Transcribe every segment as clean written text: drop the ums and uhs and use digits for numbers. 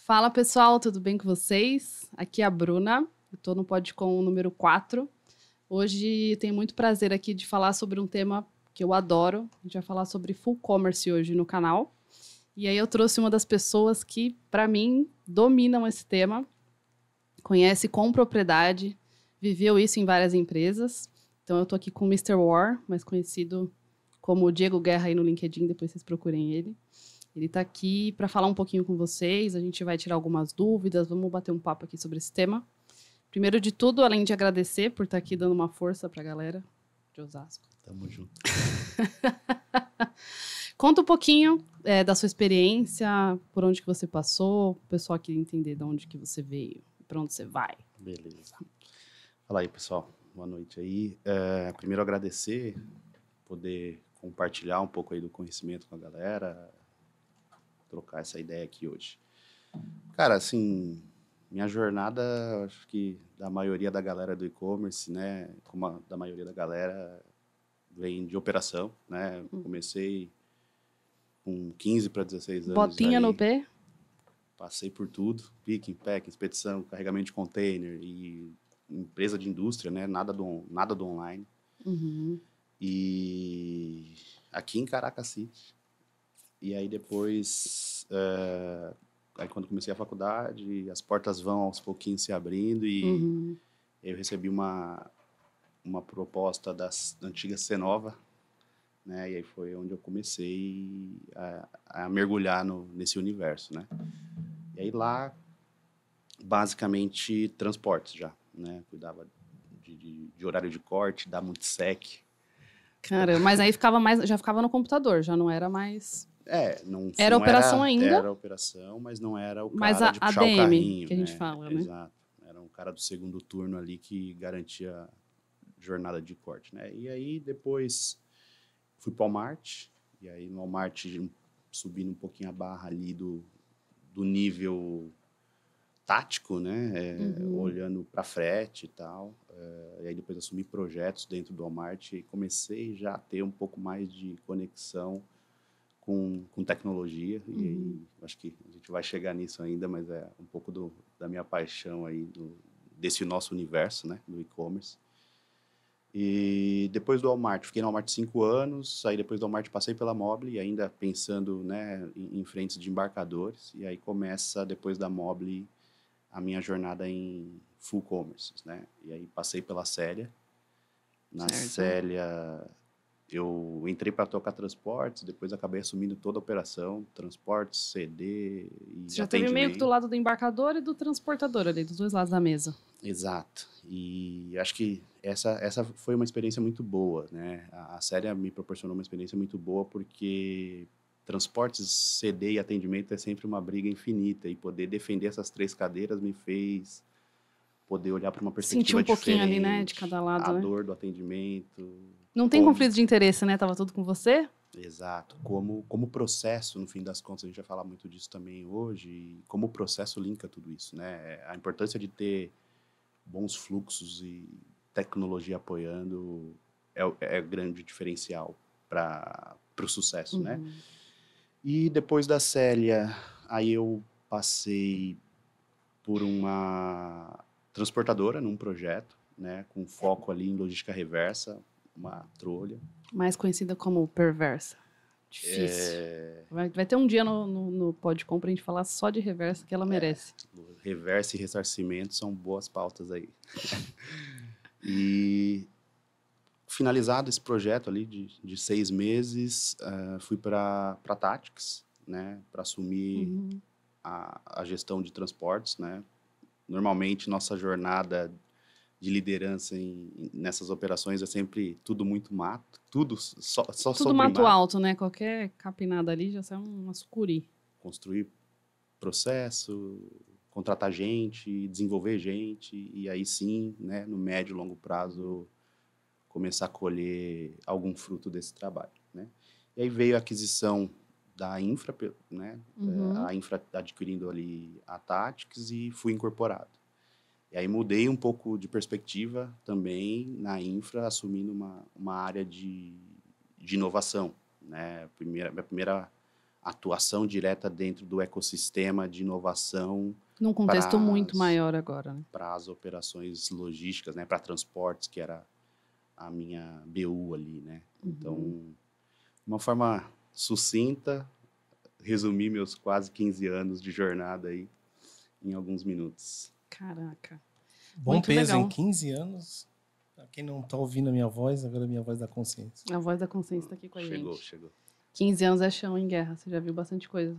Fala pessoal, tudo bem com vocês? Aqui é a Bruna, eu estou no Podcom número 4. Hoje tenho muito prazer aqui de falar sobre um tema que eu adoro. A gente vai falar sobre full commerce hoje no canal. E aí eu trouxe uma das pessoas que, para mim, dominam esse tema, conhece com propriedade, viveu isso em várias empresas. Então eu estou aqui com o Mr. War, mais conhecido como Diego Guerra aí no LinkedIn, depois vocês procurem ele. Ele está aqui para falar um pouquinho com vocês, a gente vai tirar algumas dúvidas, vamos bater um papo aqui sobre esse tema. Primeiro de tudo, além de agradecer por estar aqui dando uma força para a galera de Osasco. Tamo junto. Conta um pouquinho da sua experiência, por onde que você passou, o pessoal queria entender de onde que você veio, para onde você vai. Beleza. Fala aí, pessoal. Boa noite aí. Primeiro agradecer, poder compartilhar um pouco aí do conhecimento com a galera, trocar essa ideia aqui hoje. Cara, assim, minha jornada, acho que da maioria da galera do e-commerce, né, como da maioria da galera, vem de operação, né? Comecei com 15 para 16 anos. Botinha aí, no pé? Passei por tudo, picking, packing, expedição, carregamento de container e empresa de indústria, né? Nada do online. Uhum. E aqui em Caracacite. E aí depois, aí quando comecei a faculdade, as portas vão aos pouquinhos se abrindo e eu recebi uma proposta da antiga Cenova, né? E aí foi onde eu comecei a mergulhar nesse universo, né? E aí lá, basicamente, transportes já, né? Cuidava de horário de corte, da multisec. Caramba, mas aí já ficava no computador, já não era mais... Não operação ainda? Era operação, mas não era o mas cara de puxar ADM, o carrinho. que a gente né? fala, né? Exato. Era um cara do segundo turno ali que garantia jornada de corte, né? E aí depois fui para o Walmart, e aí no Walmart subindo um pouquinho a barra ali do nível tático, né? Olhando para frete e tal. E aí depois assumi projetos dentro do Walmart e comecei já a ter um pouco mais de conexão com tecnologia, e aí acho que a gente vai chegar nisso ainda, mas é um pouco da minha paixão aí, desse nosso universo, né, do e-commerce. E depois do Walmart, fiquei no Walmart 5 anos, aí depois do Walmart passei pela Mobile, ainda pensando, né, em frentes de embarcadores, e aí começa, depois da Mobile, a minha jornada em full commerce, né, e aí passei pela Célia. Na Célia, eu entrei para tocar transportes, depois acabei assumindo toda a operação, transportes, CD e Você já teve meio que do lado do embarcador e do transportador ali, dos dois lados da mesa. Exato. E acho que essa foi uma experiência muito boa, né? A Célia me proporcionou uma experiência muito boa porque transportes, CD e atendimento é sempre uma briga infinita e poder defender essas três cadeiras me fez poder olhar para uma perspectiva diferente. Sentir um pouquinho ali, né, de cada lado, a né? dor do atendimento. Não tem conflito de interesse, né? Tava tudo com você? Exato. Como processo, no fim das contas, a gente vai falar muito disso também hoje, e como o processo linka tudo isso, né? A importância de ter bons fluxos e tecnologia apoiando é grande diferencial para o sucesso, né? E depois da Célia, aí eu passei por uma transportadora num projeto, né? Com foco ali em logística reversa, uma trolha. Mais conhecida como perversa. Difícil. Vai ter um dia no Podcom pra gente falar só de reversa que ela merece. Reversa e ressarcimento são boas pautas aí. E finalizado esse projeto ali de 6 meses, fui para Tactics, né? Para assumir a gestão de transportes, né? Normalmente, nossa jornada de liderança nessas operações é sempre tudo muito mato, tudo tudo mato alto, né? Qualquer capinada ali já sai uma sucuri. Construir processo, contratar gente, desenvolver gente e aí sim, né, no médio e longo prazo começar a colher algum fruto desse trabalho, né? E aí veio a aquisição da Infra, né? A Infra adquirindo ali a Tactics e fui incorporado. E aí mudei um pouco de perspectiva também na Infra, assumindo uma área de inovação, né? Minha primeira atuação direta dentro do ecossistema de inovação Num contexto muito maior agora, né? Para as operações logísticas, né? Para transportes, que era a minha BU ali, né? Então, uma forma sucinta, resumir meus quase 15 anos de jornada aí em alguns minutos. Caraca. Bom Muito peso legal. em 15 anos. Pra quem não tá ouvindo a minha voz, agora é a minha voz da consciência. A voz da consciência tá aqui com a gente. Chegou. 15 anos é chão em guerra, você já viu bastante coisa.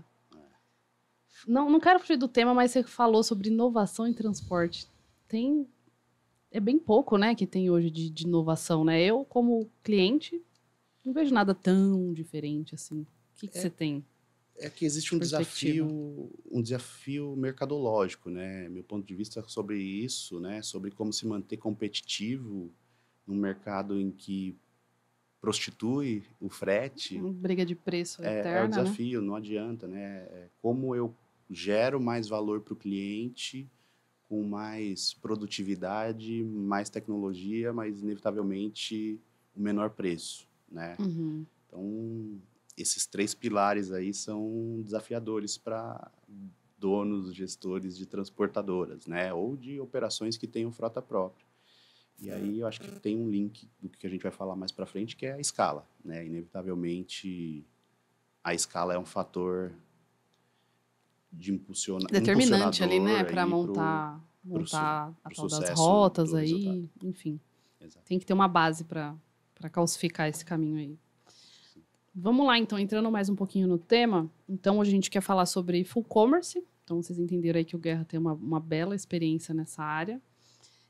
Não quero fugir do tema, mas você falou sobre inovação em transporte. É bem pouco, né, que tem hoje de inovação, né? Eu, como cliente, não vejo nada tão diferente assim. O que você tem? É que existe um desafio mercadológico, né? Meu ponto de vista sobre isso, né? Sobre como se manter competitivo num mercado em que prostitui o frete. Uma briga de preço eterna, é o desafio, né? Não adianta, né? Como eu gero mais valor para o cliente com mais produtividade, mais tecnologia, mas inevitavelmente o menor preço, né? Então, esses 3 pilares aí são desafiadores para donos, gestores de transportadoras, né? Ou de operações que tenham frota própria. E aí eu acho que tem um link do que a gente vai falar mais para frente, que é a escala, né? Inevitavelmente, a escala é um fator de determinante ali, né? Para montar a tal das rotas aí, enfim. Exato. Tem que ter uma base para calcificar esse caminho aí. Vamos lá, então, entrando mais um pouquinho no tema. Então, hoje a gente quer falar sobre full commerce. Então, vocês entenderam aí que o Guerra tem uma bela experiência nessa área.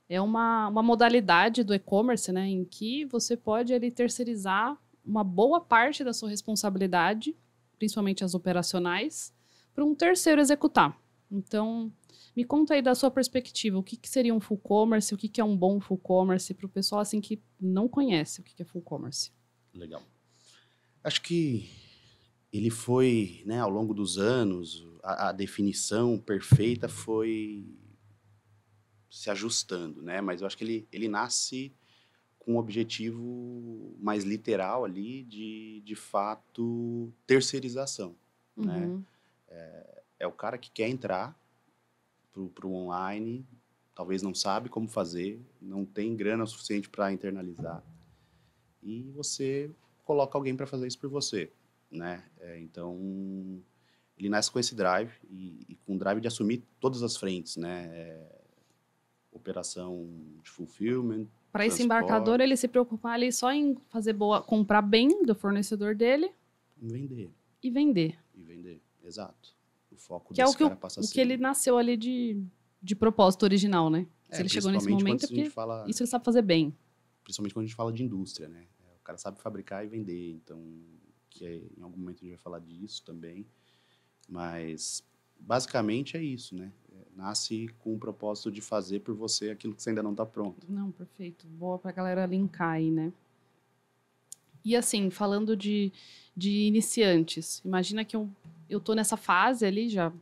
É uma modalidade do e-commerce, né, em que você pode ali terceirizar uma boa parte da sua responsabilidade, principalmente as operacionais, para um terceiro executar. Então, me conta aí da sua perspectiva, o que seria um full commerce, o que é um bom full commerce, para o pessoal assim, que não conhece o que é full commerce. Legal. Acho que ele foi, né, ao longo dos anos, a definição perfeita foi se ajustando, né? Mas eu acho que ele nasce com um objetivo mais literal ali de fato, terceirização, né? É o cara que quer entrar pro online, talvez não sabe como fazer, não tem grana suficiente para internalizar, e você coloca alguém para fazer isso por você, né? Então, ele nasce com esse drive e com o drive de assumir todas as frentes, né? Operação de fulfillment. Para esse embarcador, ele se preocupar ali só em comprar bem do fornecedor dele. Vender. E vender. Exato. O foco que desse é cara passa a ser. O que ele nasceu ali de propósito original, né? Se ele chegou nesse momento, é porque isso ele sabe fazer bem. Principalmente quando a gente fala de indústria, né? O cara sabe fabricar e vender, então, em algum momento a gente vai falar disso também. Mas, basicamente, é isso, né? Nasce com o propósito de fazer por você aquilo que você ainda não está pronto. Não, perfeito. Boa pra galera linkar aí, né? E assim, falando de iniciantes, imagina que eu tô nessa fase ali, já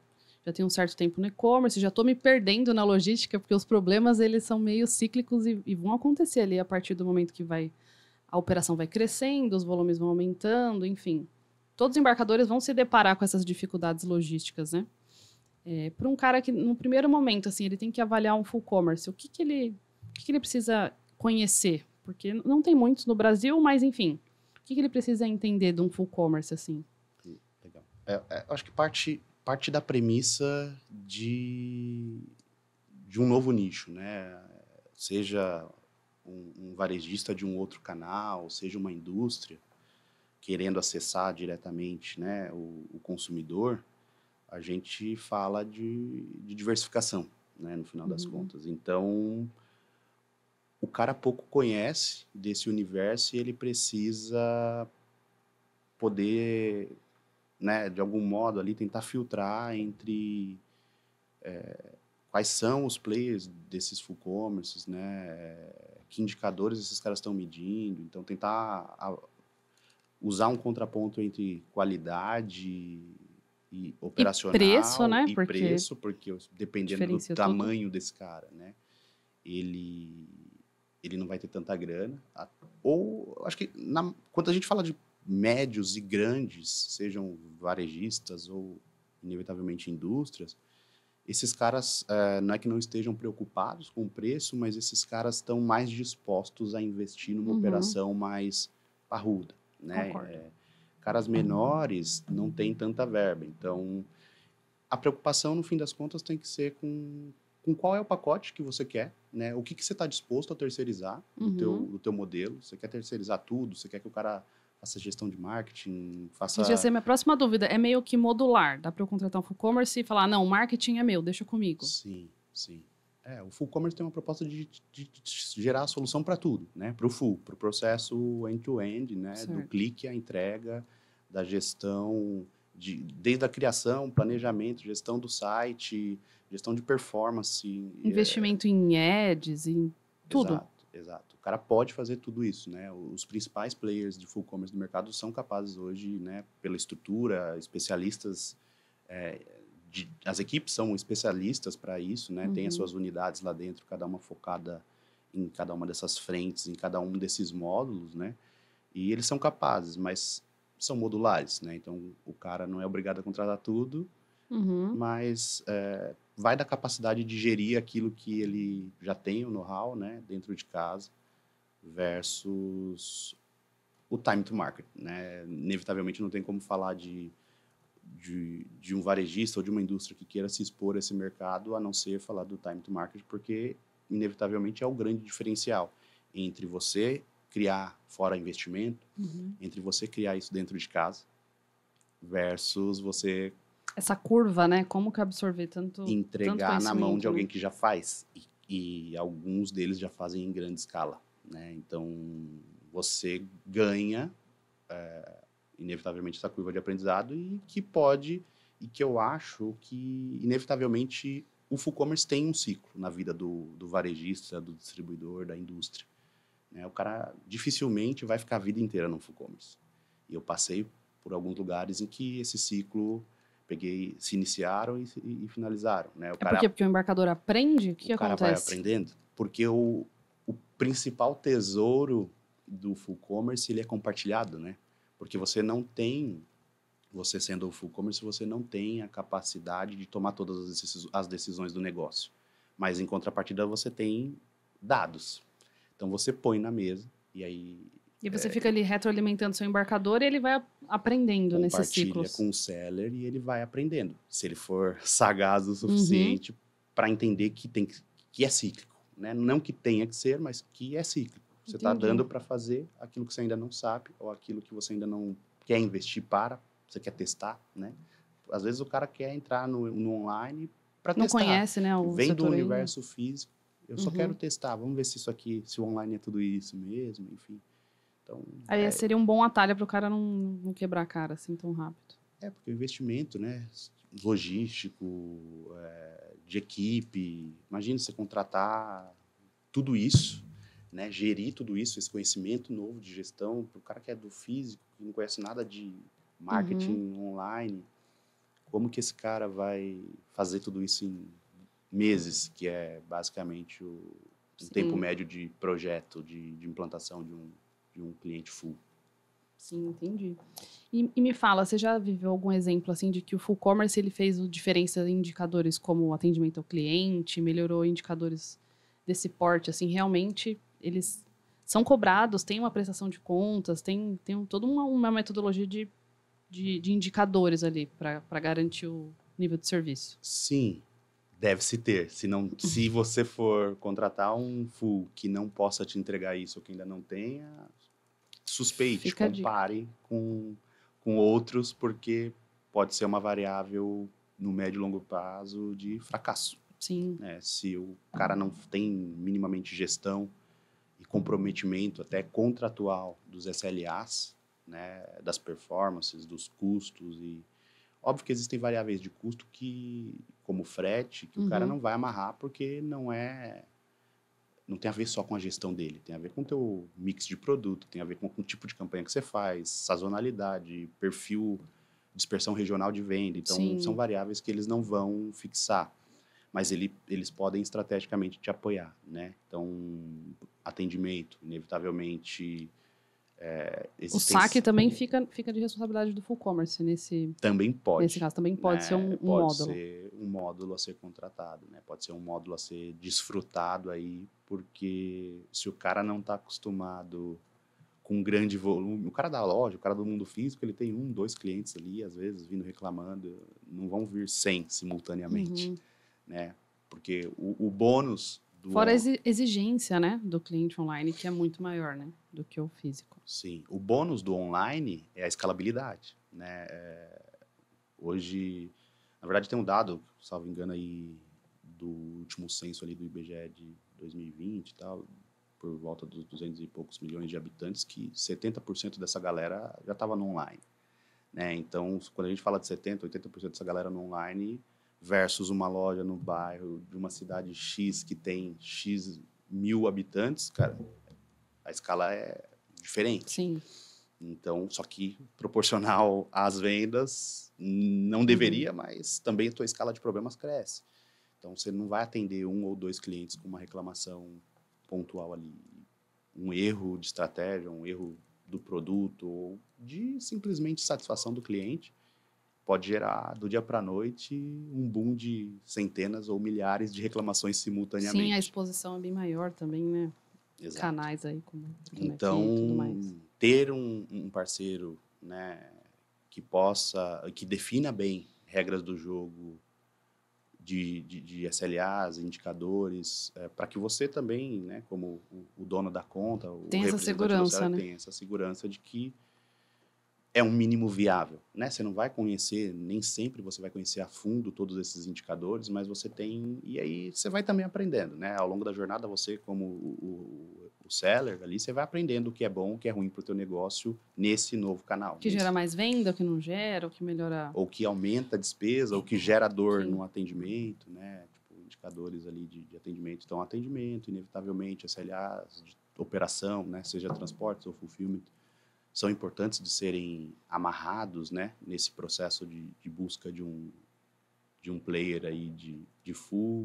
tenho um certo tempo no e-commerce, já tô me perdendo na logística, porque os problemas, eles são meio cíclicos e vão acontecer ali a partir do momento que a operação vai crescendo, os volumes vão aumentando, enfim. Todos os embarcadores vão se deparar com essas dificuldades logísticas, né? Para um cara que, no primeiro momento, assim, ele tem que avaliar um full commerce, o que ele precisa conhecer? Porque não tem muitos no Brasil, mas, enfim, o que ele precisa entender de um full commerce, assim? Legal. Acho que parte da premissa de um novo nicho, né? Seja um varejista de um outro canal, seja uma indústria querendo acessar diretamente, né, o consumidor, a gente fala de diversificação, né, no final das contas. Então, o cara pouco conhece desse universo e ele precisa poder, né, de algum modo ali tentar filtrar entre quais são os players desses full commerces, né, que indicadores esses caras estão medindo, então tentar usar um contraponto entre qualidade e operacional preço, né? e Porque preço, porque dependendo do diferencia tudo. tamanho desse cara, né? Ele não vai ter tanta grana. Ou, acho que, quando a gente fala de médios e grandes, sejam varejistas ou, inevitavelmente, indústrias, esses caras, não é que não estejam preocupados com o preço, mas esses caras estão mais dispostos a investir numa operação mais parruda, né? Concordo. Caras menores não têm tanta verba. Então, a preocupação, no fim das contas, tem que ser com qual é o pacote que você quer, né? O que você está disposto a terceirizar do teu modelo. Você quer terceirizar tudo? Você quer que o cara faça gestão de marketing, faça... Isso ia ser minha próxima dúvida. É meio que modular. Dá para eu contratar um full commerce e falar, não, o marketing é meu, deixa comigo. Sim, sim. O full commerce tem uma proposta de gerar a solução para tudo, né? Para o processo end-to-end, né? Certo. Do clique à entrega, da gestão, desde a criação, planejamento, gestão do site, gestão de performance. Investimento em ads, em tudo. Exato. O cara pode fazer tudo isso, né? Os principais players de full commerce do mercado são capazes hoje, né? Pela estrutura, especialistas... as equipes são especialistas para isso, né? Tem as suas unidades lá dentro, cada uma focada em cada uma dessas frentes, em cada um desses módulos, né? E eles são capazes, mas são modulares, né? Então, o cara não é obrigado a contratar tudo, mas vai da capacidade de gerir aquilo que ele já tem, o know-how, né? Dentro de casa, versus o time to market, né? Inevitavelmente não tem como falar de um varejista ou de uma indústria que queira se expor a esse mercado, a não ser falar do time to market, porque inevitavelmente é o grande diferencial entre você criar fora investimento, entre você criar isso dentro de casa, versus você essa curva, né? Como que absorver tanto entregar na mão de né? alguém que já faz. E alguns deles já fazem em grande escala, né? Então, você ganha inevitavelmente essa curva de aprendizado e que eu acho que inevitavelmente o full commerce tem um ciclo na vida do varejista, do distribuidor, da indústria, né? O cara dificilmente vai ficar a vida inteira no full commerce. E eu passei por alguns lugares em que esse ciclo se iniciaram e finalizaram, né? Porque o embarcador aprende? O que cara acontece? vai aprendendo, porque o principal tesouro do full commerce, ele é compartilhado, né? Porque você sendo o full commerce, você não tem a capacidade de tomar todas as decisões do negócio. Mas, em contrapartida, você tem dados. Então, você põe na mesa e aí... E você fica ali retroalimentando seu embarcador e ele vai aprendendo nesses ciclos. Compartilha com o seller e ele vai aprendendo. Se ele for sagaz o suficiente para entender que é cíclico, né? Não que tenha que ser, mas que é cíclico. Você está dando para fazer aquilo que você ainda não sabe ou aquilo que você ainda não quer investir você quer testar, né? Às vezes o cara quer entrar no online para testar. Não conhece, né, o Vem do setor universo físico. Eu só quero testar. Vamos ver se o online é tudo isso mesmo, enfim. Então, aí seria um bom atalho para o cara não quebrar a cara assim tão rápido. Porque o investimento, né, logístico, de equipe, imagina você contratar tudo isso, né, gerir tudo isso, esse conhecimento novo de gestão, para o cara que é do físico, que não conhece nada de marketing online, como que esse cara vai fazer tudo isso em meses, que é basicamente o tempo médio de projeto, de implantação de um cliente full. Sim, entendi. E me fala, você já viveu algum exemplo assim de que o full commerce ele fez diferença em indicadores como atendimento ao cliente, melhorou indicadores desse porte, assim, realmente eles são cobrados, tem uma prestação de contas, tem toda uma metodologia de indicadores ali para garantir o nível de serviço. Sim, deve-se ter. Se você for contratar um full que não possa te entregar isso ou que ainda não tenha, suspeite, compare com outros, porque pode ser uma variável no médio e longo prazo de fracasso. Sim. Se o cara não tem minimamente gestão e comprometimento até contratual dos SLAs, né, das performances, dos custos e... Óbvio que existem variáveis de custo como frete, que o cara não vai amarrar porque não é não tem a ver só com a gestão dele, tem a ver com o teu mix de produto, tem a ver com o tipo de campanha que você faz, sazonalidade, perfil, dispersão regional de venda. Então, Sim. são variáveis que eles não vão fixar, mas eles podem estrategicamente te apoiar, né? Então, atendimento, inevitavelmente... O saque também fica de responsabilidade do full commerce também pode. Nesse caso, também pode ser um pode módulo. ser um módulo a ser contratado, né? Pode ser um módulo a ser desfrutado aí, porque se o cara não está acostumado com um grande volume, o cara da loja, o cara do mundo físico, ele tem 1, 2 clientes ali, às vezes, vindo reclamando, não vão vir 100 simultaneamente, né? Porque o bônus do... Fora a exigência, né, do cliente online, que é muito maior, né, do que o físico. Sim, o bônus do online é a escalabilidade, né? Hoje, na verdade, tem um dado, salvo engano, aí do último censo ali do IBGE de 2020 e tal, por volta dos 200 e poucos milhões de habitantes, que 70% dessa galera já estava no online, né? Então, quando a gente fala de 70%, 80% dessa galera no online versus uma loja no bairro de uma cidade X que tem X mil habitantes, cara, a escala é diferente. Sim. Então, só que proporcional às vendas, não deveria, mas também a tua escala de problemas cresce. Então, você não vai atender 1 ou 2 clientes com uma reclamação pontual ali. Um erro de estratégia, um erro do produto, ou de simplesmente satisfação do cliente, pode gerar, do dia para a noite, um boom de centenas ou milhares de reclamações simultaneamente. Sim, a exposição é bem maior também, né? Exato. Canais aí, como então, e tudo mais. ter um parceiro, né, que defina bem regras do jogo, de SLAs, indicadores, para que você também, né, como o dono da conta, o tem essa segurança, né? Tem essa segurança de que é um mínimo viável, né? Você não vai conhecer, nem sempre você vai conhecer a fundo todos esses indicadores, mas você tem, e aí você vai também aprendendo, né? Ao longo da jornada, você como o seller ali, você vai aprendendo o que é bom, o que é ruim para o teu negócio nesse novo canal. O que gera mais venda, o que não gera, o que melhora... Ou que aumenta a despesa, ou que gera dor no atendimento, né? Tipo, indicadores ali de atendimento. Então, atendimento, inevitavelmente, SLAs, de operação, né? Seja transportes ou fulfillment, são importantes de serem amarrados, né, nesse processo de busca de um player aí de full,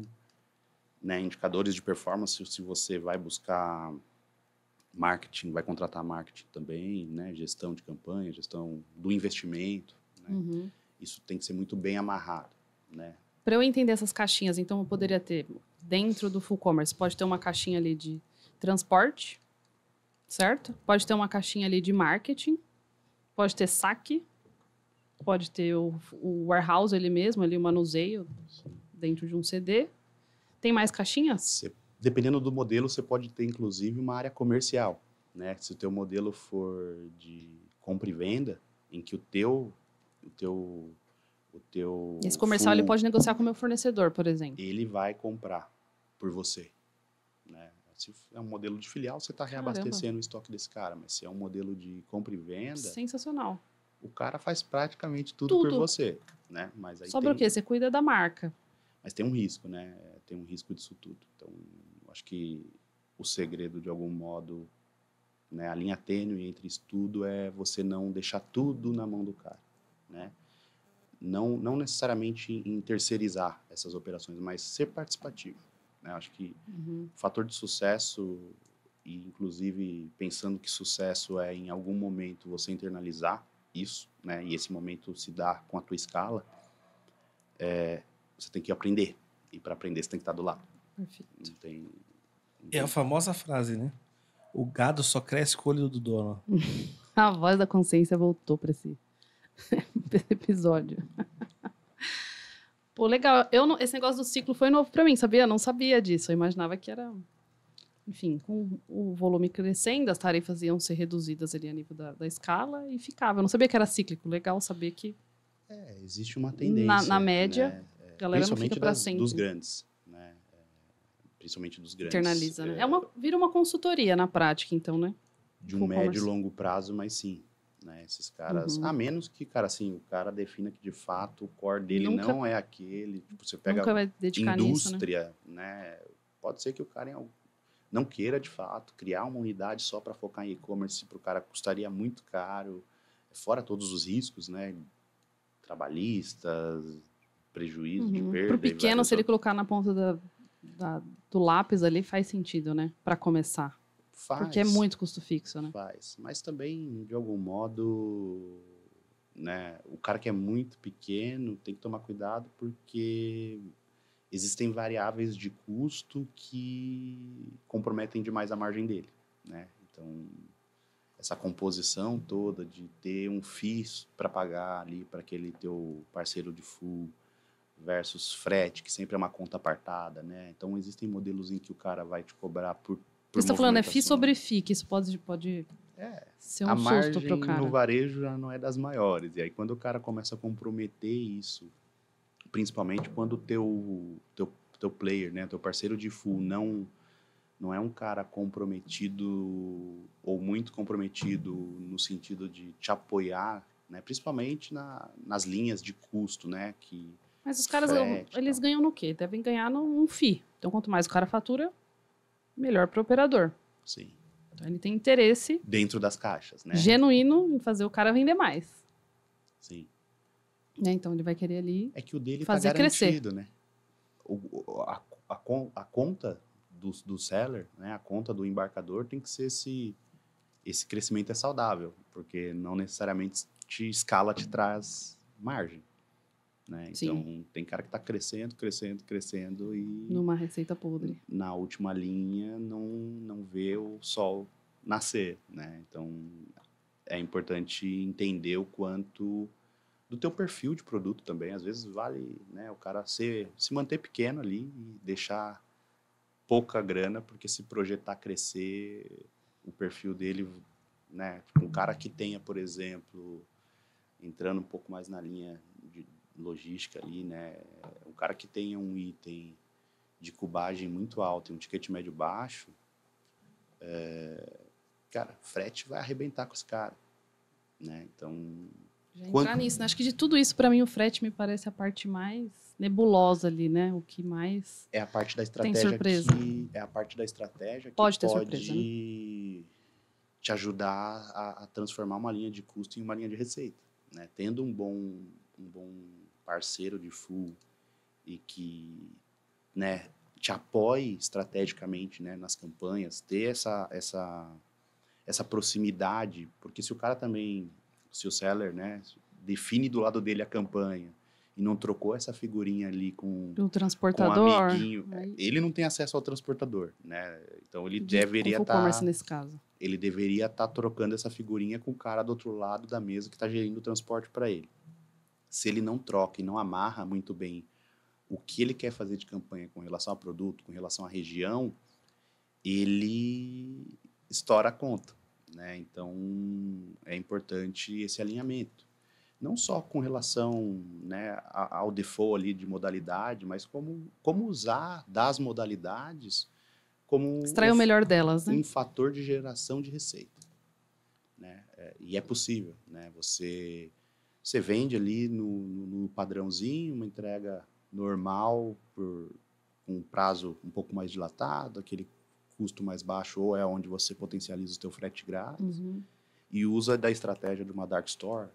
né, indicadores de performance. Se você vai buscar marketing, vai contratar marketing também, né, gestão de campanha, gestão do investimento, né, isso tem que ser muito bem amarrado, né. Para eu entender essas caixinhas, então eu poderia ter, dentro do full commerce, pode ter uma caixinha ali de transporte, certo? Pode ter uma caixinha ali de marketing, pode ter saque, pode ter o warehouse ele mesmo, ali o manuseio dentro de um CD. Tem mais caixinhas? Dependendo do modelo, você pode ter, inclusive, uma área comercial, né? Se o teu modelo for de compra e venda, em que o teu esse comercial ele pode negociar com o meu fornecedor, por exemplo. Ele vai comprar por você, né? Se é um modelo de filial, você está reabastecendo o estoque desse cara. Mas se é um modelo de compra e venda... Sensacional. O cara faz praticamente tudo por você, né? Mas aí Sobra o quê? Você cuida da marca. Mas tem um risco, né? Tem um risco disso tudo. Então, acho que o segredo, de algum modo, né? A linha tênue entre isso tudo é você não deixar tudo na mão do cara, né? Não necessariamente em terceirizar essas operações, mas ser participativo. Acho que o fator de sucesso, e inclusive pensando que sucesso é em algum momento você internalizar isso, né? E esse momento se dá com a tua escala, você tem que aprender. E para aprender você tem que estar do lado. Perfeito. É a famosa frase, né? O gado só cresce com o olho do dono. A voz da consciência voltou para esse episódio. Pô, legal. Esse negócio do ciclo foi novo para mim, sabia? Eu não sabia disso. Eu imaginava que era... Enfim, com o volume crescendo, as tarefas iam ser reduzidas ali a nível da escala e ficava. Eu não sabia que era cíclico. Legal saber que... existe uma tendência. Na média, né? A galera não fica para sempre. Dos grandes, né? Principalmente dos grandes. Internaliza, né? Vira uma consultoria na prática, então, né? De um médio e longo prazo, mas sim. Né? Esses caras, a menos que, cara, assim, o cara defina que, de fato, o core dele não é aquele. Tipo, você pega vai dedicar indústria, nisso, né? Pode ser que o cara não queira, de fato, criar uma unidade só para focar em e-commerce, para o cara custaria muito caro, fora todos os riscos, né? Trabalhistas, prejuízo de perda. Para o pequeno, se ele outros. colocar na ponta do lápis ali, faz sentido, né? Para começar. Porque é muito custo fixo, né? Faz. Mas também, de algum modo, né, o cara que é muito pequeno tem que tomar cuidado porque existem variáveis de custo que comprometem demais a margem dele, né? Então, essa composição toda de ter um FII para pagar ali para aquele teu parceiro de full versus frete, que sempre é uma conta apartada, né? Então, existem modelos em que o cara vai te cobrar por Você está falando é FII sobre FII, que isso pode ser um susto para o cara. A margem no varejo já não é das maiores. E aí, quando o cara começa a comprometer isso, principalmente quando o teu player, né, teu parceiro de full não é um cara comprometido ou muito comprometido no sentido de te apoiar, né, principalmente nas linhas de custo, né, mas os caras, eles ganham no quê? Devem ganhar num FII. Então, quanto mais o cara fatura, melhor para o operador. Sim. Então, ele tem interesse dentro das caixas, né? Genuíno em fazer o cara vender mais. Sim. Né? Então, ele vai querer ali é que o dele fazer tá garantido, crescer. Né? A conta do seller, né? A conta do embarcador tem que ser esse crescimento é saudável, porque não necessariamente escala te traz margem. Né? Então, tem cara que está crescendo e... numa receita podre. Na última linha, não vê o sol nascer, né? Então, é importante entender o quanto do teu perfil de produto também. Às vezes vale, né, o cara se manter pequeno ali e deixar pouca grana, porque se projetar crescer, o perfil dele, né? Um cara que tenha, por exemplo, entrando um pouco mais na linha de logística ali, né? Um cara que tenha um item de cubagem muito alto e um ticket médio baixo, cara, frete vai arrebentar com esse cara, né? Então, já entrar nisso, né? Acho que de tudo isso, para mim, o frete me parece a parte mais nebulosa ali, né? O que mais é a parte da estratégia tem surpresa. é a parte da estratégia que pode surpresa, né? te ajudar a transformar uma linha de custo em uma linha de receita, né? Tendo um bom parceiro de full e que, né, te apoie estrategicamente, né, nas campanhas, ter essa proximidade, porque se o cara também, se o seller, né, define do lado dele a campanha e não trocou essa figurinha ali com o transportador, amiguinho, ele não tem acesso ao transportador, né? Então ele deveria nesse caso. Ele deveria estar trocando essa figurinha com o cara do outro lado da mesa que está gerindo o transporte para ele. Se ele não troca e não amarra muito bem o que ele quer fazer de campanha com relação ao produto, com relação à região, ele estoura a conta, né? Então, é importante esse alinhamento. Não só com relação, né, ao default ali de modalidade, mas como usar das modalidades como extrair o melhor delas, né? Um fator de geração de receita, né? E é possível, né? Você vende ali no padrãozinho, uma entrega normal, com um prazo um pouco mais dilatado, aquele custo mais baixo, ou é onde você potencializa o teu frete grátis, e usa da estratégia de uma dark store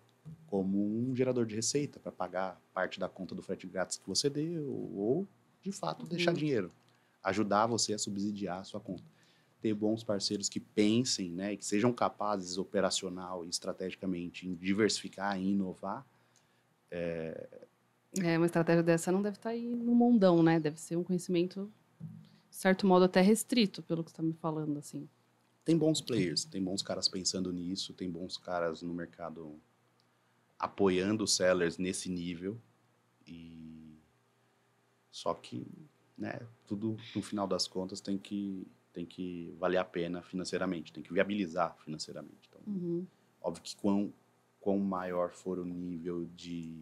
como um gerador de receita para pagar parte da conta do frete grátis que você deu, ou, de fato, deixar dinheiro, ajudar você a subsidiar a sua conta. Ter bons parceiros que pensem, né, e que sejam capazes operacional e estrategicamente em diversificar e inovar. Uma estratégia dessa não deve estar aí no mundão, né? Deve ser um conhecimento, de certo modo, até restrito, pelo que você está me falando, assim. Tem bons players, tem bons caras pensando nisso, tem bons caras no mercado apoiando os sellers nesse nível. Só que, né, tudo, no final das contas, tem que valer a pena financeiramente, tem que viabilizar financeiramente. Então, óbvio que quão maior for o nível de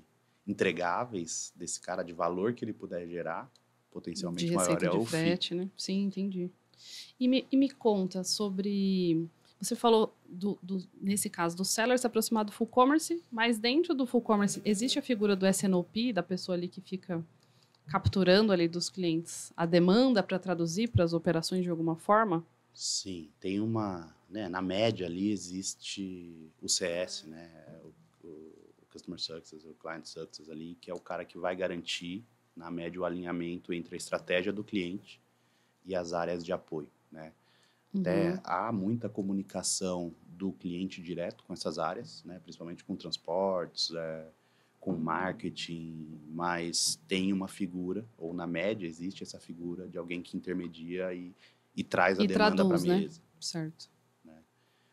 entregáveis desse cara, de valor que ele puder gerar, potencialmente maior é o frete, né? Sim, entendi. E me conta sobre... Você falou, nesse caso, do seller se aproximar do full commerce, mas dentro do full commerce existe a figura do SNOP, da pessoa ali que fica capturando ali dos clientes a demanda para traduzir para as operações de alguma forma? Sim, tem né, na média ali existe o CS, né, o Customer Success, o Client Success ali, que é o cara que vai garantir, na média, o alinhamento entre a estratégia do cliente e as áreas de apoio, né. Até há muita comunicação do cliente direto com essas áreas, né, principalmente com transportes, com marketing, mas tem uma figura, ou na média existe essa figura de alguém que intermedia e traz a E demanda para a traduz, né? mesa. Certo.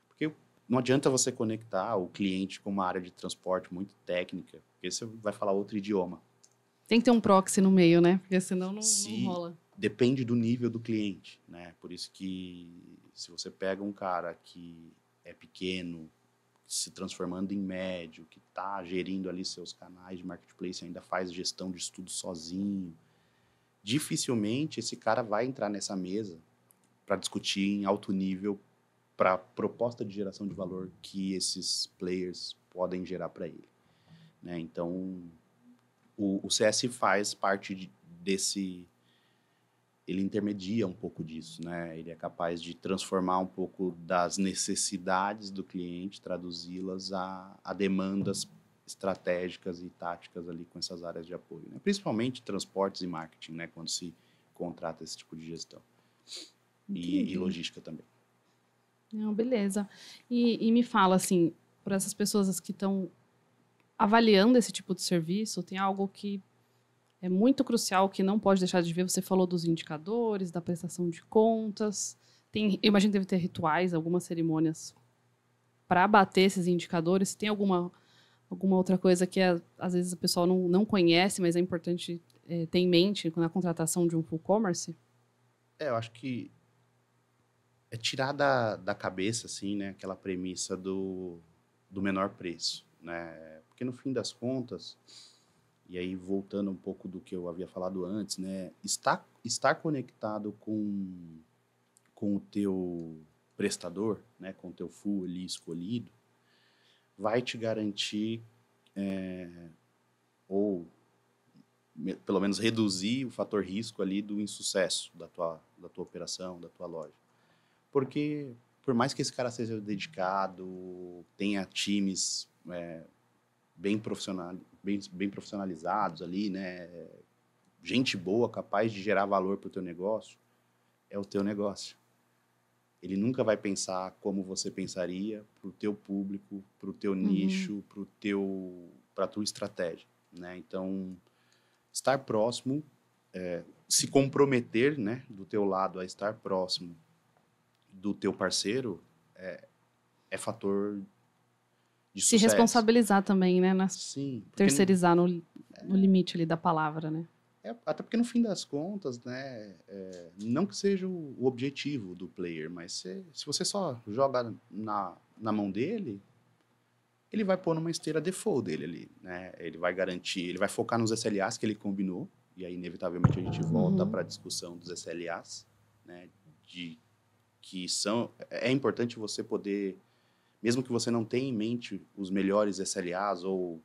Porque não adianta você conectar o cliente com uma área de transporte muito técnica, porque você vai falar outro idioma. Tem que ter um proxy no meio, né? Porque senão não Se rola. depende do nível do cliente, né? Por isso que se você pega um cara que é pequeno, se transformando em médio, que está gerindo ali seus canais de marketplace, ainda faz gestão de estudo sozinho, dificilmente esse cara vai entrar nessa mesa para discutir em alto nível para a proposta de geração de valor que esses players podem gerar para ele, né? Então, o CS faz parte desse... Ele intermedia um pouco disso, né? Ele é capaz de transformar um pouco das necessidades do cliente, traduzi-las a demandas estratégicas e táticas ali com essas áreas de apoio, né? Principalmente transportes e marketing, né? Quando se contrata esse tipo de gestão. E logística também. Não, beleza. E me fala, assim, para essas pessoas que estão avaliando esse tipo de serviço, tem algo que é muito crucial, que não pode deixar de ver. Você falou dos indicadores, da prestação de contas. Eu imagino que deve ter rituais, algumas cerimônias para bater esses indicadores. Tem alguma outra coisa que às vezes o pessoal não conhece, mas é importante ter em mente na contratação de um full commerce? Eu acho que é tirar da cabeça, assim, né, aquela premissa do menor preço, né? Porque no fim das contas, e aí voltando um pouco do que eu havia falado antes, né, estar conectado com o teu prestador, né, com o teu full ali escolhido, vai te garantir ou pelo menos reduzir o fator risco ali do insucesso da tua operação, da tua loja. Porque, por mais que esse cara seja dedicado, tenha times bem profissionalizados ali, né? Gente boa, capaz de gerar valor para o teu negócio, é o teu negócio. Ele nunca vai pensar como você pensaria para o teu público, para o teu nicho, para a tua estratégia, né? Então, estar próximo, se comprometer, né, do teu lado a estar próximo do teu parceiro é fator de Se sucesso. responsabilizar também, né? Sim. Terceirizar no limite ali da palavra, né? Até porque no fim das contas, né, não que seja o objetivo do player, mas se você só joga na mão dele, ele vai pôr numa esteira default dele ali, né? Ele vai garantir, ele vai focar nos SLAs que ele combinou, e aí inevitavelmente a gente volta para a discussão dos SLAs, né, é importante você poder, mesmo que você não tenha em mente os melhores SLAs ou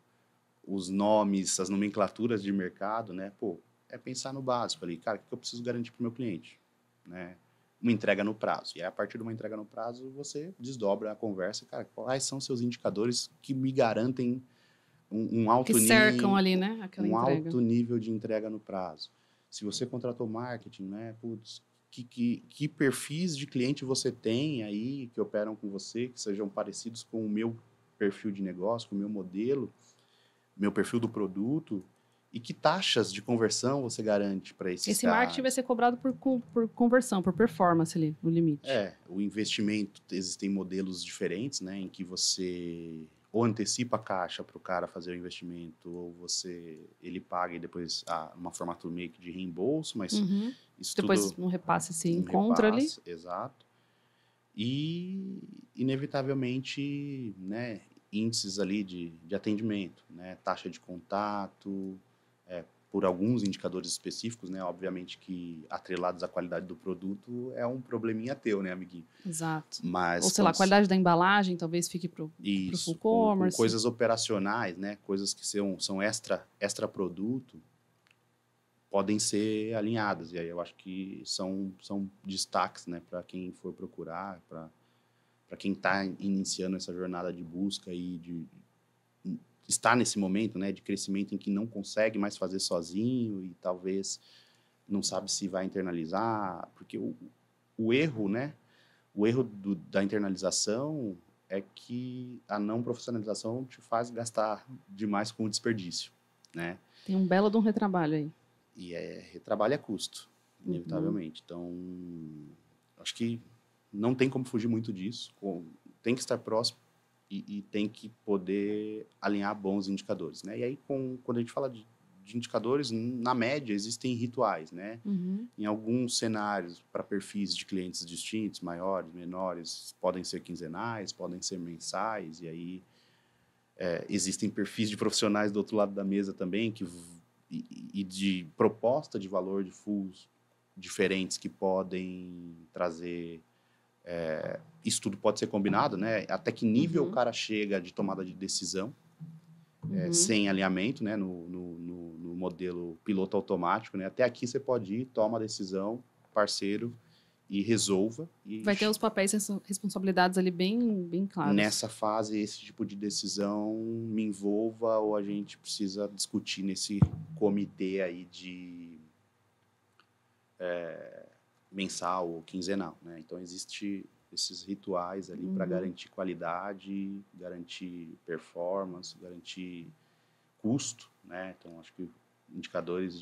os nomes, as nomenclaturas de mercado, né? Pô, é pensar no básico ali, cara, o que eu preciso garantir para o meu cliente, né? Uma entrega no prazo. E aí, a partir de uma entrega no prazo, você desdobra a conversa, cara, quais são seus indicadores que me garantem um alto que cercam ali, né? Aquela entrega. Alto nível de entrega no prazo. Se você contratou marketing, né? Putz, que perfis de cliente você tem aí que operam com você, que sejam parecidos com o meu perfil de negócio, com o meu modelo, meu perfil do produto, e que taxas de conversão você garante para esses Esse caras? marketing vai ser cobrado por conversão, por performance ali, no limite. O investimento, existem modelos diferentes, né, em que você ou antecipa a caixa para o cara fazer o investimento, ou ele paga e depois uma formato meio que de reembolso, mas isso depois tudo... um repasse se encontra ali. Exato. E, inevitavelmente, né, índices ali de atendimento, né, taxa de contato, por alguns indicadores específicos, né, obviamente que atrelados à qualidade do produto é um probleminha teu, né, amiguinho? Exato. Mas ou sei lá, a qualidade da embalagem talvez fique pro full commerce. Com coisas operacionais, né, coisas que são extra produto, podem ser alinhadas. E aí eu acho que são destaques, né, para quem for procurar, para quem está iniciando essa jornada de busca e está nesse momento, né, de crescimento em que não consegue mais fazer sozinho e talvez não sabe se vai internalizar, porque o erro, né, o erro da internalização é que a não profissionalização te faz gastar demais com o desperdício, né? Tem um belo de um retrabalho aí. E retrabalho é custo, inevitavelmente. Então, acho que não tem como fugir muito disso. Tem que estar próximo e tem que poder alinhar bons indicadores, né? E aí, quando a gente fala de indicadores, na média, existem rituais, né? Em alguns cenários, para perfis de clientes distintos, maiores, menores, podem ser quinzenais, podem ser mensais, e aí existem perfis de profissionais do outro lado da mesa também, e de proposta de valor de FUS diferentes que podem trazer... isso tudo pode ser combinado, né? Até que nível o cara chega de tomada de decisão, sem alinhamento, né? No modelo piloto automático, né? Até aqui você pode ir, toma a decisão, parceiro, e resolva. Vai ter os papéis e responsabilidades ali bem claros. Nessa fase, esse tipo de decisão me envolva ou a gente precisa discutir nesse comitê aí de mensal ou quinzenal, né? Então, existe esses rituais ali para garantir qualidade, garantir performance, garantir custo, né? Então, acho que indicadores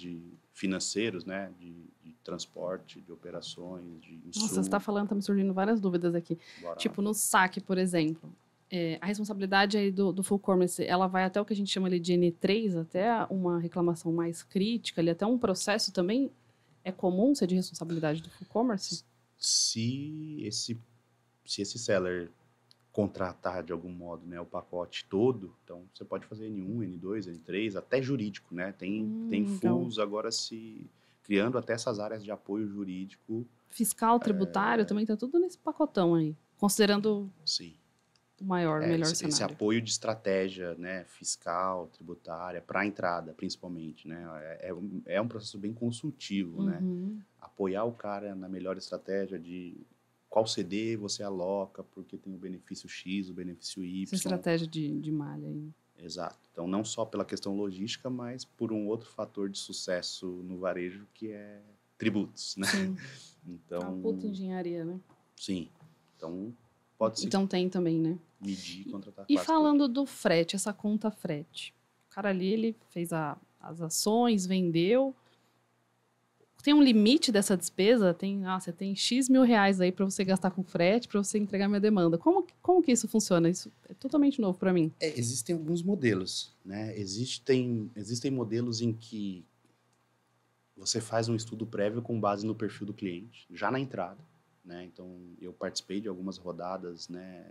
financeiros, né? De transporte, de operações, de insumo. Nossa, você está falando, tá me surgindo várias dúvidas aqui. Bora tipo, lá. no saque, por exemplo, a responsabilidade aí do full commerce, ela vai até o que a gente chama ali de N3, até uma reclamação mais crítica, ali, até um processo também é comum ser de responsabilidade do full commerce? Se esse seller contratar de algum modo, né, o pacote todo, então você pode fazer N1, N2, N3, até jurídico, né? Tem FUS agora se criando até essas áreas de apoio jurídico. Fiscal, tributário, também tá tudo nesse pacotão aí, considerando Sim. o melhor cenário. Esse apoio de estratégia, né, fiscal, tributária, para a entrada, principalmente, né? É um processo bem consultivo, né? Apoiar o cara na melhor estratégia de qual CD você aloca, porque tem o benefício X, o benefício Y. Essa estratégia de malha aí. Exato. Então, não só pela questão logística, mas por um outro fator de sucesso no varejo, que é tributos, né? Sim. Então, a puta engenharia, né? Sim. Então, pode ser. Então tem também, né? Medir e contratar. E falando do frete, essa conta frete. O cara ali, ele fez as ações, vendeu. Tem um limite dessa despesa? Você tem X mil reais aí para você gastar com frete, para você entregar minha demanda. Como que isso funciona? Isso é totalmente novo para mim. Existem alguns modelos, né? Existem modelos em que você faz um estudo prévio com base no perfil do cliente, já na entrada, né? Então, eu participei de algumas rodadas, né,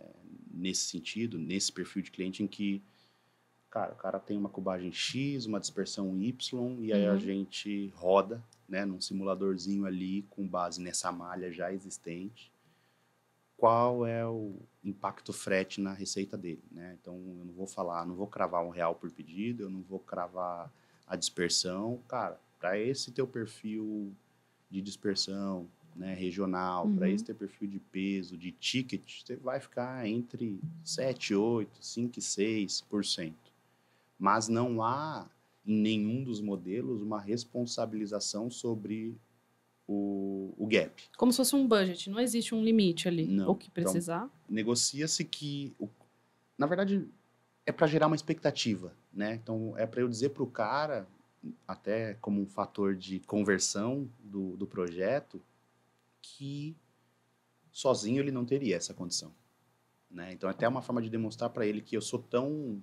nesse sentido, nesse perfil de cliente em que, cara, o cara tem uma cubagem X, uma dispersão Y, e aí a gente roda, né, num simuladorzinho ali com base nessa malha já existente, qual é o impacto frete na receita dele, né? Então, eu não vou cravar R$1 por pedido, eu não vou cravar a dispersão. Cara, para esse teu perfil de dispersão, né, regional, para esse teu perfil de peso, de ticket, você vai ficar entre 7, 8, 5 e 6%. Mas não há em nenhum dos modelos uma responsabilização sobre o gap. Como se fosse um budget, não existe um limite ali. Não. O que precisar. Então, negocia-se que, na verdade, é para gerar uma expectativa, né? Então, é para eu dizer para o cara, até como um fator de conversão do projeto, que sozinho ele não teria essa condição, né? Então, até uma forma de demonstrar para ele que eu sou tão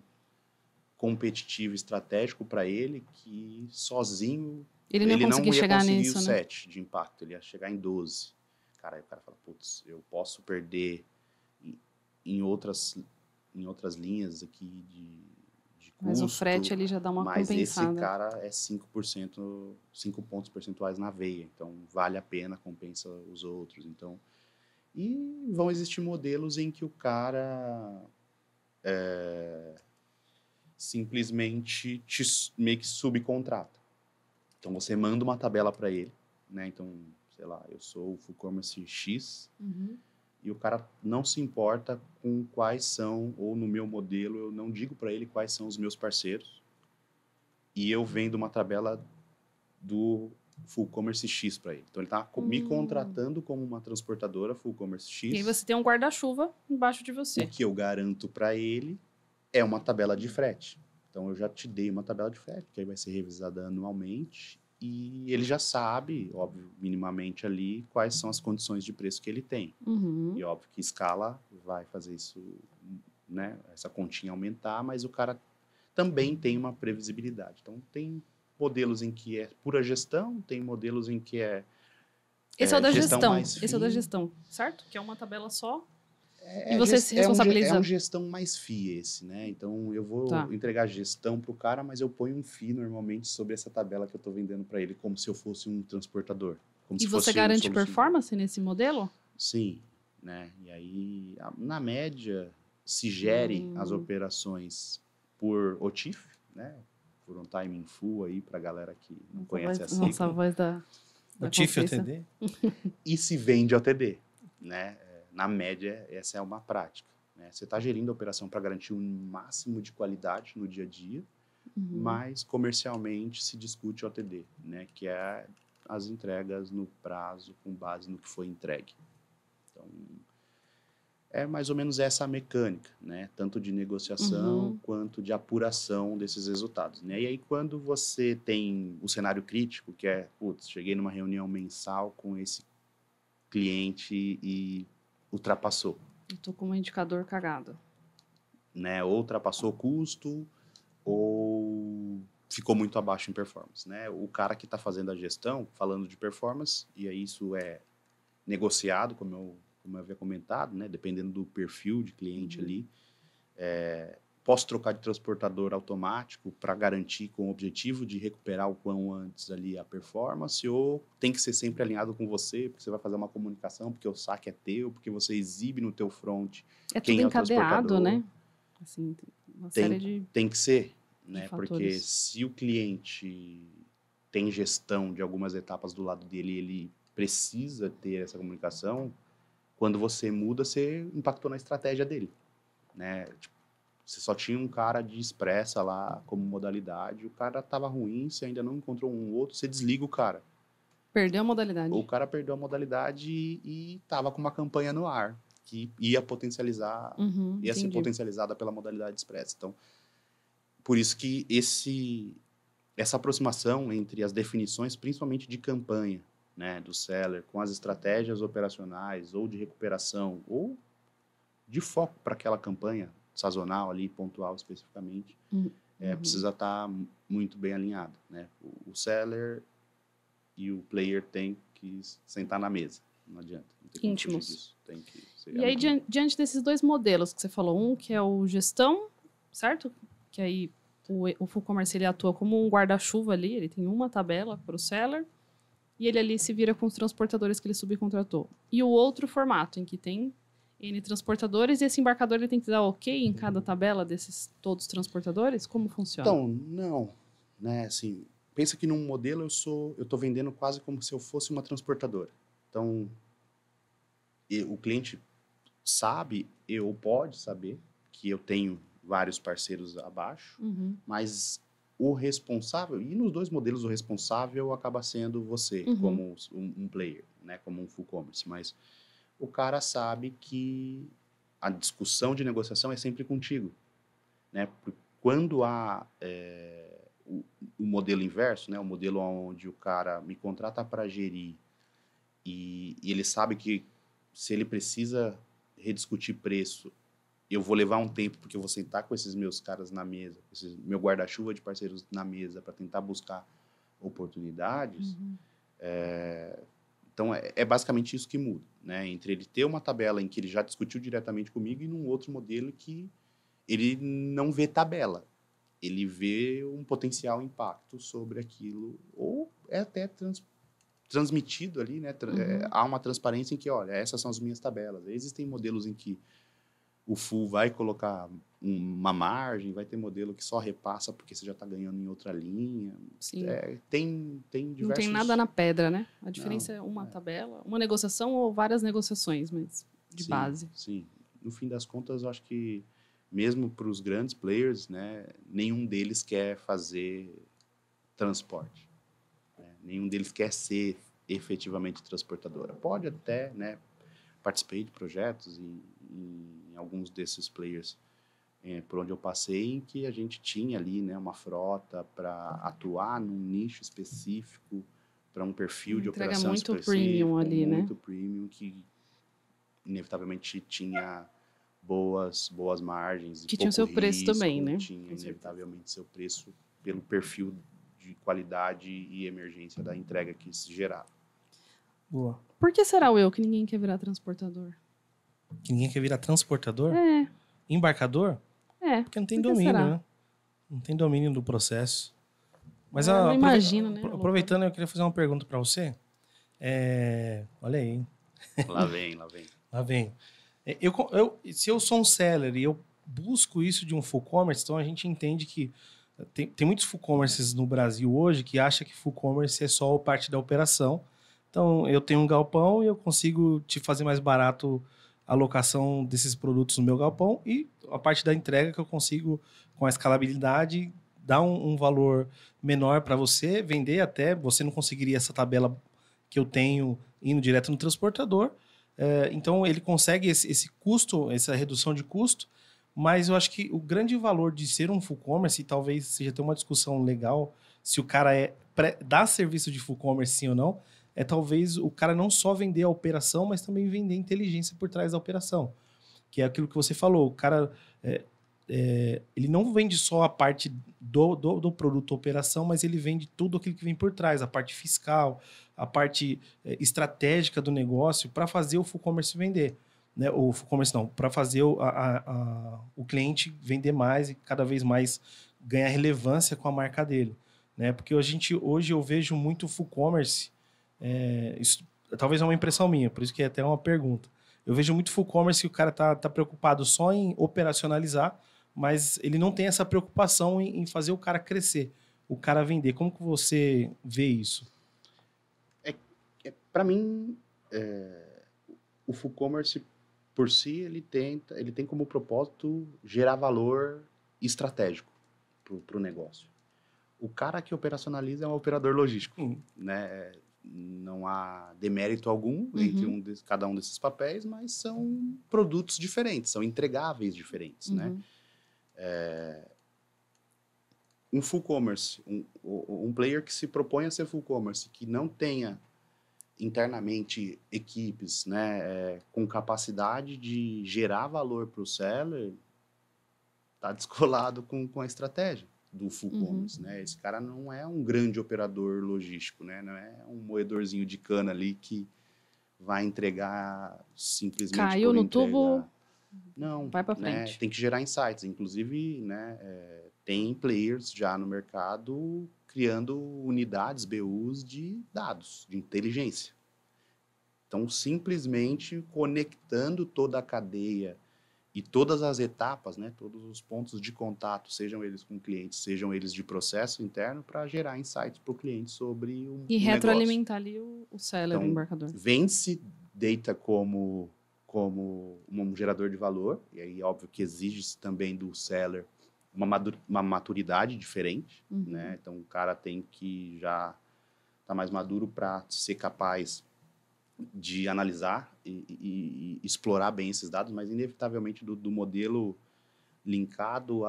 competitivo, estratégico para ele, que sozinho ele não ia chegar conseguir nisso, o né? 7 de impacto, ele ia chegar em 12. Cara, aí o cara fala, putz, eu posso perder em outras linhas aqui de custo. Mas o frete ali já dá uma compensada. Mas esse cara é 5%, 5 pontos percentuais na veia, então vale a pena, compensa os outros. Então, e vão existir modelos em que o cara simplesmente te meio que subcontrata. Então, você manda uma tabela para ele, né? Então, sei lá, eu sou o Full Commerce X, e o cara não se importa com quais são, ou no meu modelo, eu não digo para ele quais são os meus parceiros, e eu vendo uma tabela do Full Commerce X para ele. Então, ele está me contratando como uma transportadora Full Commerce X. E aí você tem um guarda-chuva embaixo de você. O que eu garanto para ele é uma tabela de frete. Então, eu já te dei uma tabela de frete, que aí vai ser revisada anualmente, e ele já sabe, óbvio, minimamente ali, quais são as condições de preço que ele tem. E óbvio que escala vai fazer isso, né, essa continha aumentar, mas o cara também tem uma previsibilidade. Então, tem modelos em que é pura gestão, tem modelos em que Esse é o da gestão. mais Esse é o da fina. gestão, certo? Que é uma tabela só. E você se responsabiliza. É um gestão mais FII esse, né? Então, eu vou entregar gestão para o cara, mas eu ponho um FII normalmente sobre essa tabela que eu estou vendendo para ele, como se eu fosse um transportador. Como E se você fosse garante performance nesse modelo? Sim, né? E aí, na média, se gere as operações por OTIF, né? Por um timing full aí, para a galera que não conhece a sigla. Nossa, a voz da OTIF e OTD? E se vende OTD, né? Na média, essa é uma prática. Né? Você está gerindo a operação para garantir um máximo de qualidade no dia a dia, mas comercialmente se discute OTD, né? Que é as entregas no prazo com base no que foi entregue. Então, é mais ou menos essa a mecânica, né? Tanto de negociação quanto de apuração desses resultados. Né? E aí, quando você tem o cenário crítico, que é, putz, cheguei numa reunião mensal com esse cliente e ultrapassou. Eu tô com um indicador cagado. Né? Ou ultrapassou o custo, ou ficou muito abaixo em performance. Né? O cara que está fazendo a gestão, falando de performance, e aí isso é negociado, como eu havia comentado, né? Dependendo do perfil de cliente ali. Posso trocar de transportador automático para garantir com o objetivo de recuperar o quão antes ali a performance, ou tem que ser sempre alinhado com você, porque você vai fazer uma comunicação, porque o saque é teu, porque você exibe no teu front quem tudo é o encadeado, transportador. Né? Assim, uma série de... Tem que ser, né? fatores. Porque se o cliente tem gestão de algumas etapas do lado dele, ele precisa ter essa comunicação. Quando você muda, você impactou na estratégia dele, né? Tipo, você só tinha um cara de expressa lá como modalidade, o cara tava ruim, você ainda não encontrou um outro, você desliga o cara. Perdeu a modalidade. O cara perdeu a modalidade e tava com uma campanha no ar, que ia potencializar, ia ser potencializada pela modalidade expressa. Então, por isso que essa aproximação entre as definições, principalmente de campanha, né, do seller, com as estratégias operacionais, ou de recuperação, ou de foco para aquela campanha sazonal ali, pontual especificamente, precisa estar muito bem alinhado, né? O seller e o player tem que sentar na mesa, não adianta. Não tem como íntimos. fugir disso. Tem que ser e aí, diante desses dois modelos que você falou, um que é o gestão, certo? Que aí o Full Commerce ele atua como um guarda-chuva ali, ele tem uma tabela para o seller, e ele ali se vira com os transportadores que ele subcontratou. E o outro formato, em que tem N transportadores, e esse embarcador ele tem que dar ok em cada tabela desses todos transportadores? Como funciona? Então, não. Né, assim, pensa que num modelo eu estou vendendo quase como se eu fosse uma transportadora. Então, o cliente sabe, ou pode saber, que eu tenho vários parceiros abaixo, mas o responsável, e nos dois modelos o responsável acaba sendo você, como um player, né, como um full commerce, mas o cara sabe que a discussão de negociação é sempre contigo, né? Quando há o modelo inverso, né, o modelo onde o cara me contrata para gerir e ele sabe que se ele precisa rediscutir preço, eu vou levar um tempo porque eu vou sentar com esses meus caras na mesa, meu guarda-chuva de parceiros na mesa para tentar buscar oportunidades. Então, é basicamente isso que muda, né? Entre ele ter uma tabela em que ele já discutiu diretamente comigo e num outro modelo que ele não vê tabela. Ele vê um potencial impacto sobre aquilo, ou é até transmitido ali, né? Há uma transparência em que, olha, essas são as minhas tabelas. Existem modelos em que o full vai colocar uma margem, vai ter modelo que só repassa porque você já está ganhando em outra linha. Sim. Tem diversos... Não tem nada na pedra, né? A diferença é uma tabela, uma negociação ou várias negociações, mas de base. Sim. No fim das contas, eu acho que mesmo para os grandes players, né, nenhum deles quer fazer transporte. Né? Nenhum deles quer ser efetivamente transportadora. Pode até, né, participei de projetos em alguns desses players por onde eu passei, em que a gente tinha ali, né, uma frota para atuar num nicho específico, para um perfil de operação muito específico, premium ali, muito né? premium, que inevitavelmente tinha boas margens. Que tinha o seu preço risco, também, né? Tinha inevitavelmente seu preço pelo perfil de qualidade e emergência da entrega que se gerava. Boa. Por que será, Will, que ninguém quer virar transportador? Que ninguém quer virar transportador? É. Embarcador? É. Porque não tem Por que domínio, será? né? Não tem domínio do processo. Mas Não imagino, né? Aproveitando, eu queria fazer uma pergunta para você. Olha aí, hein? Lá vem. Lá vem. Se eu sou um seller e eu busco isso de um full commerce, então a gente entende que tem muitos full commerces no Brasil hoje que acham que full commerce é só parte da operação. Então, eu tenho um galpão e eu consigo te fazer mais barato a alocação desses produtos no meu galpão e a parte da entrega que eu consigo, com a escalabilidade, dar um valor menor para você, vender até. Você não conseguiria essa tabela que eu tenho indo direto no transportador. Então, ele consegue esse custo, essa redução de custo, mas eu acho que o grande valor de ser um full commerce, e talvez seja até uma discussão legal, se o cara dá serviço de full commerce sim ou não, é talvez o cara não só vender a operação, mas também vender inteligência por trás da operação. Que é aquilo que você falou, o cara ele não vende só a parte do produto operação, mas ele vende tudo aquilo que vem por trás, a parte fiscal, a parte estratégica do negócio para fazer o full commerce vender. Né? O full commerce não, para fazer o cliente vender mais e cada vez mais ganhar relevância com a marca dele. Né? Porque hoje eu vejo muito full commerce, isso talvez é uma impressão minha, por isso que é até uma pergunta. Eu vejo muito full commerce que o cara tá preocupado só em operacionalizar, mas ele não tem essa preocupação em fazer o cara crescer, o cara vender. Como que você vê isso? Para mim, o full commerce por si, ele tem como propósito gerar valor estratégico para o negócio. O cara que operacionaliza é um operador logístico, né? Não há demérito algum entre cada um desses papéis, mas são produtos diferentes, são entregáveis diferentes, né? Um full commerce, um player que se propõe a ser full commerce, que não tenha internamente equipes, né, com capacidade de gerar valor para o seller, está descolado com a estratégia do full commerce, né? Esse cara não é um grande operador logístico, né? Não é um moedorzinho de cana ali que vai entregar simplesmente caiu no tubo, não, vai para né? frente. Tem que gerar insights. Inclusive, né, tem players já no mercado criando unidades, BUs de dados, de inteligência. Então, simplesmente conectando toda a cadeia e todas as etapas, né, todos os pontos de contato, sejam eles com clientes, sejam eles de processo interno, para gerar insights para o cliente sobre o E retroalimentar ali o seller, então, o embarcador. Vende-se data como um gerador de valor, e aí óbvio que exige-se também do seller uma maturidade diferente, né? Então o cara tem que já estar mais maduro para ser capaz de analisar e explorar bem esses dados, mas inevitavelmente do modelo linkado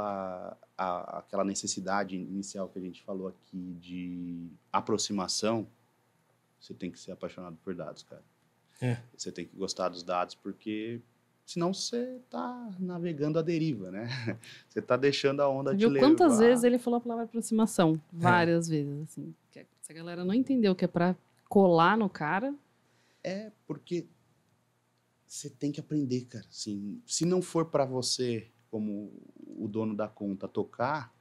àquela necessidade inicial que a gente falou aqui de aproximação, você tem que ser apaixonado por dados, cara. Você tem que gostar dos dados, porque senão você está navegando à deriva, né? Você está deixando a onda te levar. Quantas vezes ele falou a palavra aproximação? Várias vezes, assim. Essa galera não entendeu que é para colar no cara. Porque você tem que aprender, cara. Assim, se não for para você, como o dono da conta, tocar,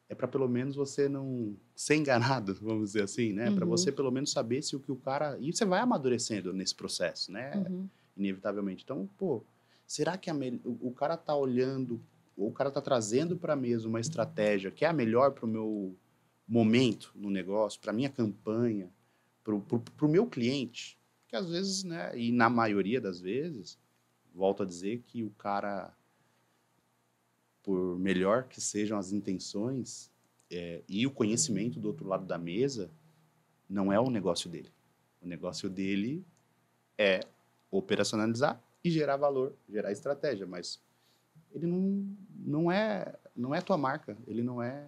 é para pelo menos você não ser enganado, vamos dizer assim, né? Para você pelo menos saber se o que o cara... E você vai amadurecendo nesse processo, né? Inevitavelmente. Então, será que o cara tá olhando, o cara tá trazendo para a mesa uma estratégia que é a melhor para o meu momento no negócio, para minha campanha, para o meu cliente? Porque às vezes, né, e na maioria das vezes, volto a dizer que o cara, por melhor que sejam as intenções e o conhecimento do outro lado da mesa, não é o negócio dele. O negócio dele é operacionalizar e gerar valor, gerar estratégia, mas ele não é tua marca, ele não é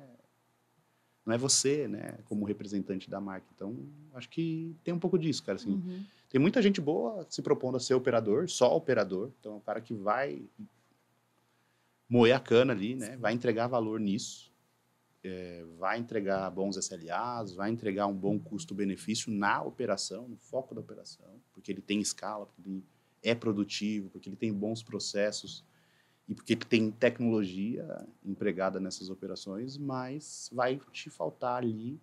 você, né, como representante da marca. Então, acho que tem um pouco disso, cara, assim. Tem muita gente boa se propondo a ser operador, só operador. Então, é um cara que vai moer a cana ali, né, vai entregar valor nisso, vai entregar bons SLAs, vai entregar um bom custo-benefício na operação, no foco da operação, porque ele tem escala, porque ele é produtivo, porque ele tem bons processos e porque ele tem tecnologia empregada nessas operações, mas vai te faltar ali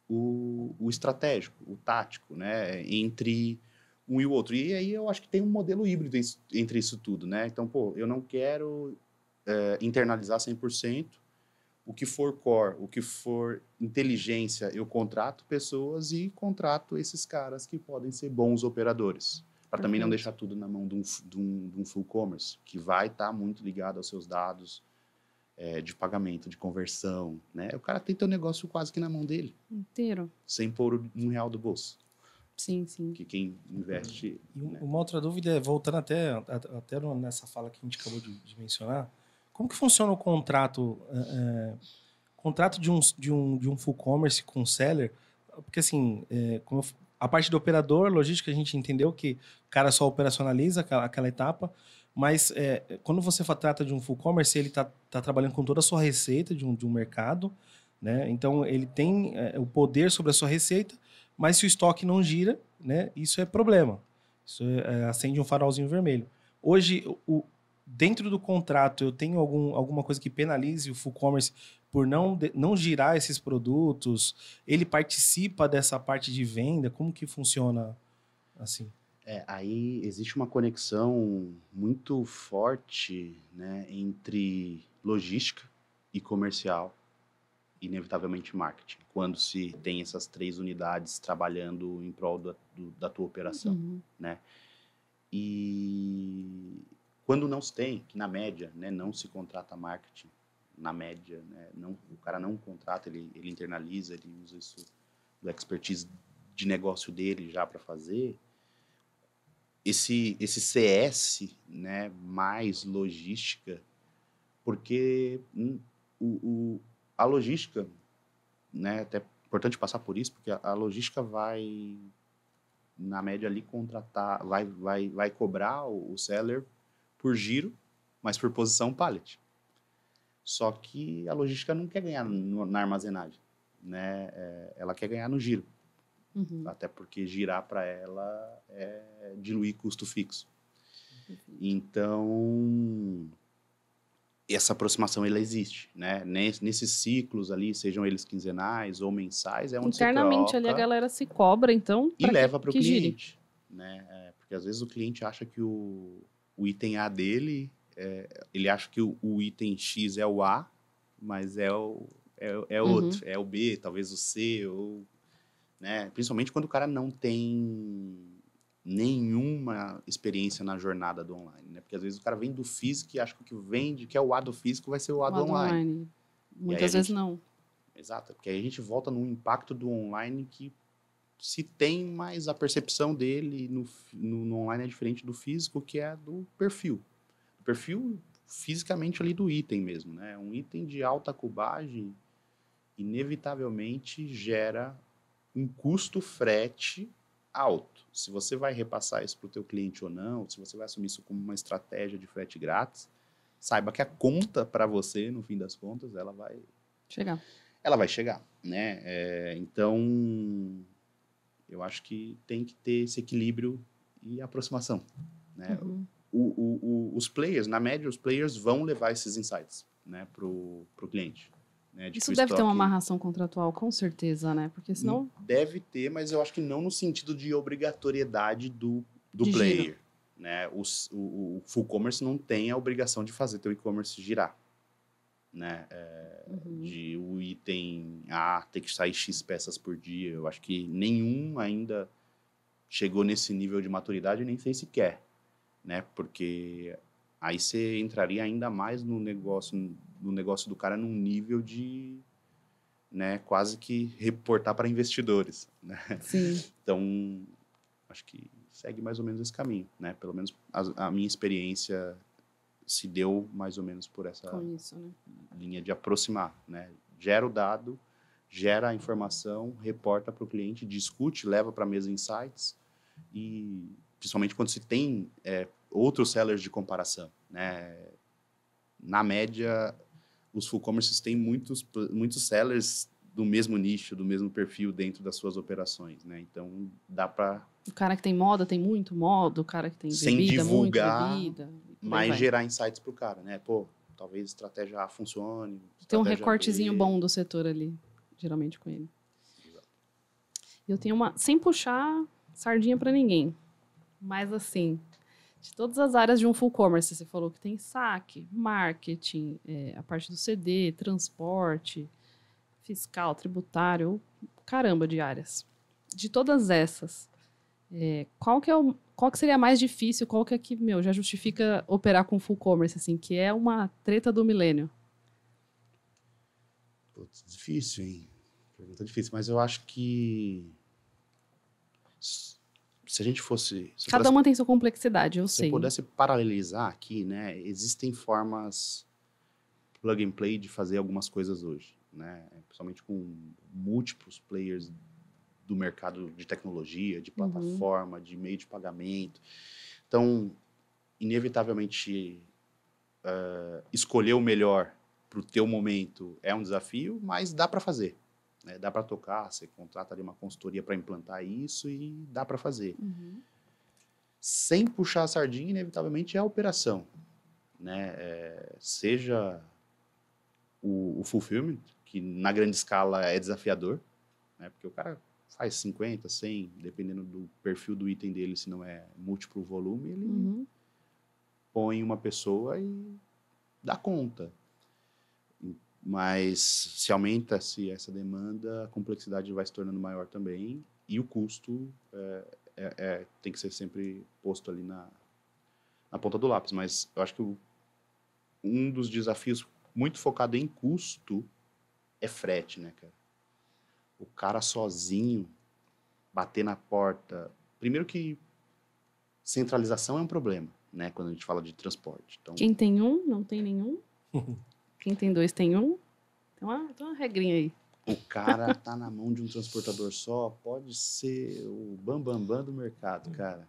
o estratégico, o tático, né, entre um e o outro. E aí eu acho que tem um modelo híbrido entre isso tudo, né? Então, eu não quero internalizar 100%. O que for core, o que for inteligência, eu contrato pessoas e contrato esses caras que podem ser bons operadores. Para também não deixar tudo na mão de um full commerce, que vai estar muito ligado aos seus dados de pagamento, de conversão, né? O cara tem teu negócio quase que na mão dele. Inteiro. Sem pôr R$1 do bolso. Sim, sim. Que quem investe... E uma outra dúvida é, voltando até nessa fala que a gente acabou de mencionar, como que funciona o contrato, contrato de um full commerce com o seller? Porque assim, a parte do operador, logística, a gente entendeu que o cara só operacionaliza aquela etapa, mas quando você trata de um full commerce, ele tá trabalhando com toda a sua receita de um mercado, né? Então ele tem o poder sobre a sua receita, mas se o estoque não gira, né, isso é problema. Isso acende um farolzinho vermelho. Hoje, dentro do contrato, eu tenho alguma coisa que penalize o full commerce por não girar esses produtos? Ele participa dessa parte de venda? Como que funciona assim? Aí existe uma conexão muito forte, né, entre logística e comercial, inevitavelmente marketing, quando se tem essas 3 unidades trabalhando em prol da tua operação, né? E quando não se tem, que na média, né, não se contrata marketing, na média, né, o cara não contrata, ele internaliza, ele usa isso do expertise de negócio dele já para fazer, esse CS, né, mais logística, porque a logística, né, até é importante passar por isso, porque a logística vai, na média ali, contratar, vai cobrar o seller por giro, mas por posição pallet. Só que a logística não quer ganhar na armazenagem, né? Ela quer ganhar no giro. Até porque girar para ela é diluir custo fixo. Então, essa aproximação ela existe, né? Nesses ciclos ali, sejam eles quinzenais ou mensais, é onde internamente se troca, ali a galera se cobra, então, e leva para o cliente, gire, né? Porque às vezes o cliente acha que o item A dele, ele acha que o item X é o A, mas é outro, é o B, talvez o C, ou, né? Principalmente quando o cara não tem nenhuma experiência na jornada do online, né? Porque às vezes o cara vem do físico e acha que o que é o A do físico vai ser o A do online. Muitas vezes não. Exato, porque aí a gente volta no impacto do online, que se tem mais a percepção dele no online é diferente do físico, que é do perfil. O perfil fisicamente ali do item mesmo, né? Um item de alta cubagem inevitavelmente gera um custo frete alto. Se você vai repassar isso para o teu cliente ou não, se você vai assumir isso como uma estratégia de frete grátis, saiba que a conta para você, no fim das contas, ela vai chegar. Ela vai chegar, né? Então, eu acho que tem que ter esse equilíbrio e aproximação, né? Os players, na média, os players vão levar esses insights, né, pro cliente. Né, isso deve ter uma amarração contratual, com certeza, né? Porque senão... Deve ter, mas eu acho que não no sentido de obrigatoriedade do player. Giro. né? O full commerce não tem a obrigação de fazer teu e-commerce girar, né? De o item A ter que sair X peças por dia. Eu acho que nenhum ainda chegou nesse nível de maturidade, nem sei se quer, né? Porque aí você entraria ainda mais no negócio do cara num nível de, né, quase que reportar para investidores, né? Sim. Então, acho que segue mais ou menos esse caminho, né? Pelo menos a minha experiência se deu mais ou menos por essa Com isso, né? linha de aproximar, né? Gera o dado, gera a informação, reporta para o cliente, discute, leva para a mesa insights e, principalmente quando se tem outros sellers de comparação, né? Na média, os full commerces têm muitos sellers do mesmo nicho, do mesmo perfil dentro das suas operações, né? Então, dá para... O cara que tem moda tem muito moda, o cara que tem sem bebida, muito divulgar, bebida. mas gerar insights para o cara, né? Pô, talvez estratégia A funcione. Tem um estratégia recortezinho B. bom do setor ali, geralmente com ele. Exato. Eu tenho uma... Sem puxar sardinha para ninguém, mas assim, de todas as áreas de um full commerce, você falou que tem saque, marketing, a parte do CD, transporte, fiscal, tributário, caramba de áreas. De todas essas, qual que seria mais difícil, qual que é que, já justifica operar com full commerce, assim, que é uma treta do milênio? Putz, difícil, hein? Pergunta difícil, mas eu acho que se a gente fosse... Cada uma tem sua complexidade, eu se sei. eu pudesse paralelizar aqui, né? Existem formas plug and play de fazer algumas coisas hoje, né? Principalmente com múltiplos players do mercado de tecnologia, de plataforma, de meio de pagamento. Então, inevitavelmente, escolher o melhor para o teu momento é um desafio, mas dá para fazer, né? Dá para tocar, você contrata ali uma consultoria para implantar isso e dá para fazer. Sem puxar a sardinha, inevitavelmente é a operação, né? Seja o fulfillment, que na grande escala é desafiador, né? Porque o cara faz 50, 100, dependendo do perfil do item dele, se não é múltiplo volume, ele põe uma pessoa e dá conta. Mas se aumenta-se essa demanda, a complexidade vai se tornando maior também e o custo tem que ser sempre posto ali na ponta do lápis. Mas eu acho que um dos desafios muito focado em custo é frete, né, cara? O cara sozinho bater na porta... Primeiro que centralização é um problema, né, quando a gente fala de transporte. Então, quem tem um, não tem nenhum. Quem tem dois, tem um. Tem uma regrinha aí. o cara tá na mão de um transportador só, pode ser o bambambam do mercado, cara.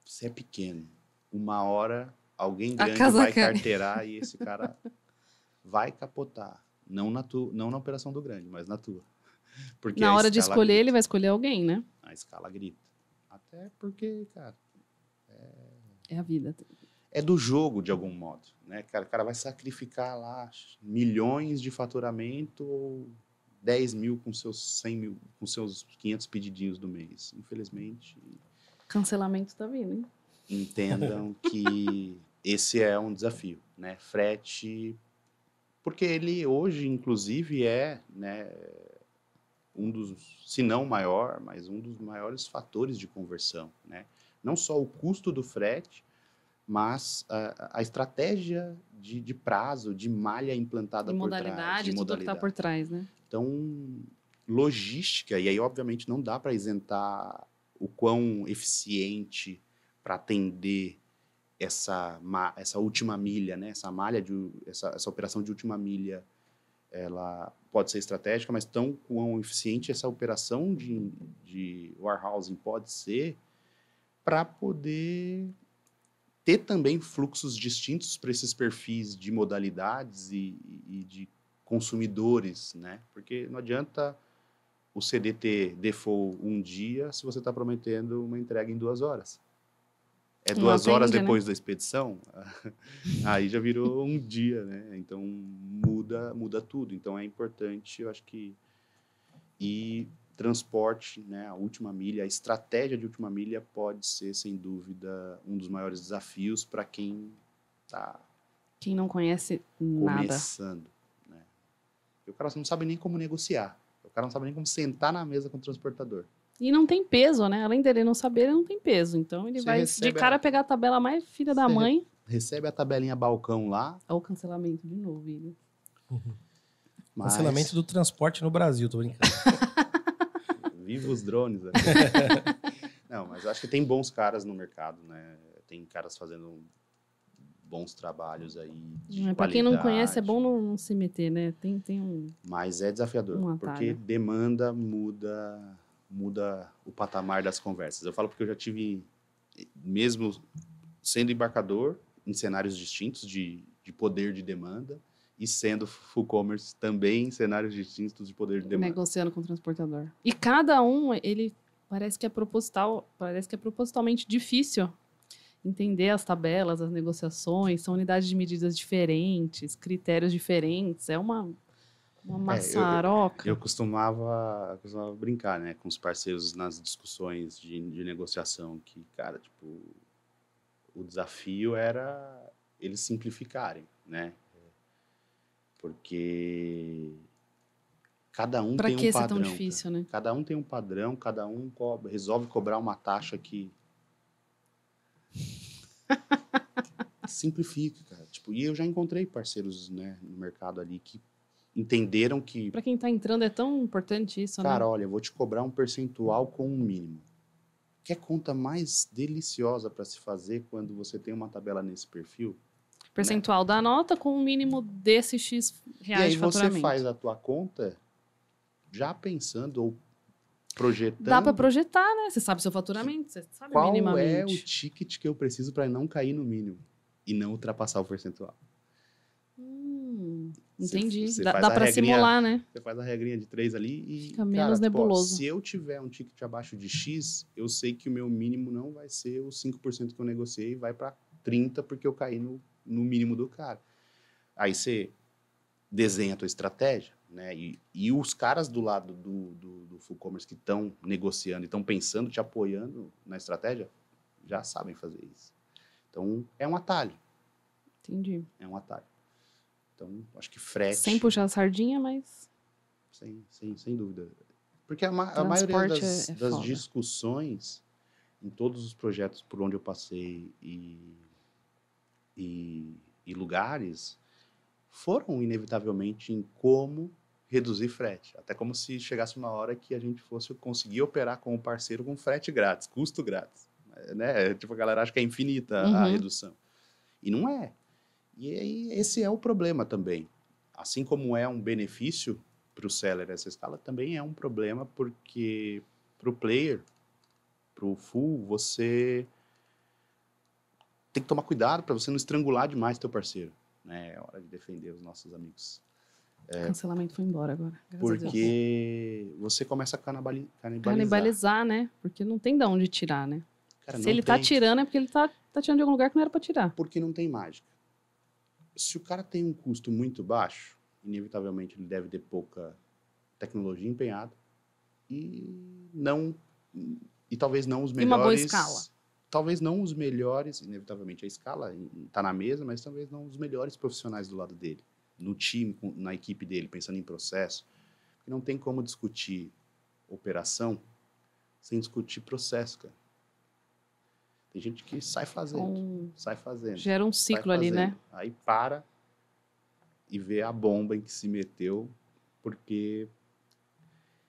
Você é pequeno. Uma hora, alguém grande vai carteirar e esse cara vai capotar. Não na operação do grande, mas na tua. Porque na hora de escolher, grita. ele vai escolher alguém, né? A escala grita. Até porque, cara... É a vida. É do jogo, de algum modo, né? O cara vai sacrificar lá milhões de faturamento ou 10 mil com seus 100 mil, com seus 500 pedidinhos do mês. Infelizmente... Cancelamento tá vindo, hein? Entendam que esse é um desafio, né? Frete, porque ele hoje, inclusive, né, um dos, se não o maior, mas um dos maiores fatores de conversão, né? Não só o custo do frete, mas a estratégia de prazo, de malha implantada por trás. De tudo que está por trás, né? Então, logística, e aí, obviamente, não dá para isentar o quão eficiente para atender essa última milha, né? Essa operação de última milha, ela pode ser estratégica, mas tão quão eficiente essa operação de warehousing pode ser para poder ter também fluxos distintos para esses perfis de modalidades e de consumidores, né? Porque não adianta o CD ter default um dia se você está prometendo uma entrega em 2 horas. É 2 horas depois, né, da expedição, aí já virou um dia, né? Então muda tudo. Então é importante, eu acho que... E transporte, né, a última milha, a estratégia de última milha pode ser, sem dúvida, um dos maiores desafios para quem está Quem não conhece nada. começando. Né? E o cara não sabe nem como negociar. O cara não sabe nem como sentar na mesa com o transportador. E não tem peso, né? Além dele não saber, ele não tem peso. Então ele Você vai de recebe cara pegar a tabela mais filha da Você mãe. Recebe a tabelinha balcão lá, Olha o cancelamento de novo, William. mas... Cancelamento do transporte no Brasil, tô brincando. Viva os drones. Né? Não, mas acho que tem bons caras no mercado, né? Tem caras fazendo bons trabalhos aí de Para quem não qualidade. conhece, é bom não se meter, né? Tem um... Mas é desafiador, Um porque atalho. demanda muda o patamar das conversas. Eu falo porque eu já tive, mesmo sendo embarcador, em cenários distintos de poder de demanda, e sendo full commerce também em cenários distintos de poder de demanda. negociando com o transportador. E cada um, ele parece que é propositalmente difícil entender as tabelas, as negociações, são unidades de medidas diferentes, critérios diferentes, é uma maçaroca. Eu costumava brincar, né, com os parceiros nas discussões de negociação, que, cara, tipo, o desafio era eles simplificarem, né? Porque cada um Pra tem que um ser padrão. tão difícil, né? Cada um tem um padrão, cada um resolve cobrar uma taxa que simplifica, cara. Tipo, e eu já encontrei parceiros, né, no mercado ali que entenderam que, Pra quem tá entrando é tão importante isso, cara, né? olha, eu vou te cobrar um percentual com um mínimo. Que conta mais deliciosa para se fazer quando você tem uma tabela nesse perfil? Percentual da nota com o mínimo desse X E reais aí de você faturamento. faz a tua conta já pensando ou projetando Dá pra projetar, né? Você sabe seu faturamento, você sabe qual é o minimamente. ticket que eu preciso para não cair no mínimo e não ultrapassar o percentual. Entendi. Você Dá faz a pra regrinha- simular, né? Você faz a regrinha de 3 ali e, Fica menos cara, tipo, ó, nebuloso. se eu tiver um ticket abaixo de X, eu sei que o meu mínimo não vai ser os 5% que eu negociei, vai para 30% porque eu caí no mínimo do cara. Aí você desenha a tua estratégia, né? E os caras do lado do full commerce que estão negociando e estão pensando, te apoiando na estratégia, já sabem fazer isso. Então, é um atalho. Entendi. É um atalho. Então, acho que frete... Sem puxar a sardinha, mas Sem dúvida. Porque a maioria Transporte das é foda. discussões em todos os projetos por onde eu passei e lugares foram inevitavelmente em como reduzir frete. Até como se chegasse uma hora que a gente fosse conseguir operar com o parceiro com frete grátis, custo grátis. Né? Tipo, a galera acha que é infinita a redução. E não é. E aí, esse é o problema também. Assim como é um benefício para o seller essa escala, também é um problema porque para o player, para o full, você tem que tomar cuidado para você não estrangular demais teu parceiro. Né? É hora de defender os nossos amigos. o cancelamento foi embora agora. Graças a Deus. Porque você começa a canibalizar. Canibalizar, né? Porque não tem de onde tirar, né? Cara, Se não ele tá tem. tirando, é porque ele tá tirando de algum lugar que não era pra tirar. Porque não tem mágica. Se o cara tem um custo muito baixo, inevitavelmente ele deve ter pouca tecnologia empenhada e talvez não os E melhores. uma boa escala. Talvez não os melhores, inevitavelmente a escala está na mesa, mas talvez não os melhores profissionais do lado dele, no time, na equipe dele, pensando em processo. Porque não tem como discutir operação sem discutir processo, cara. Tem gente que sai fazendo. Gera um ciclo ali, né? Aí para e vê a bomba em que se meteu, porque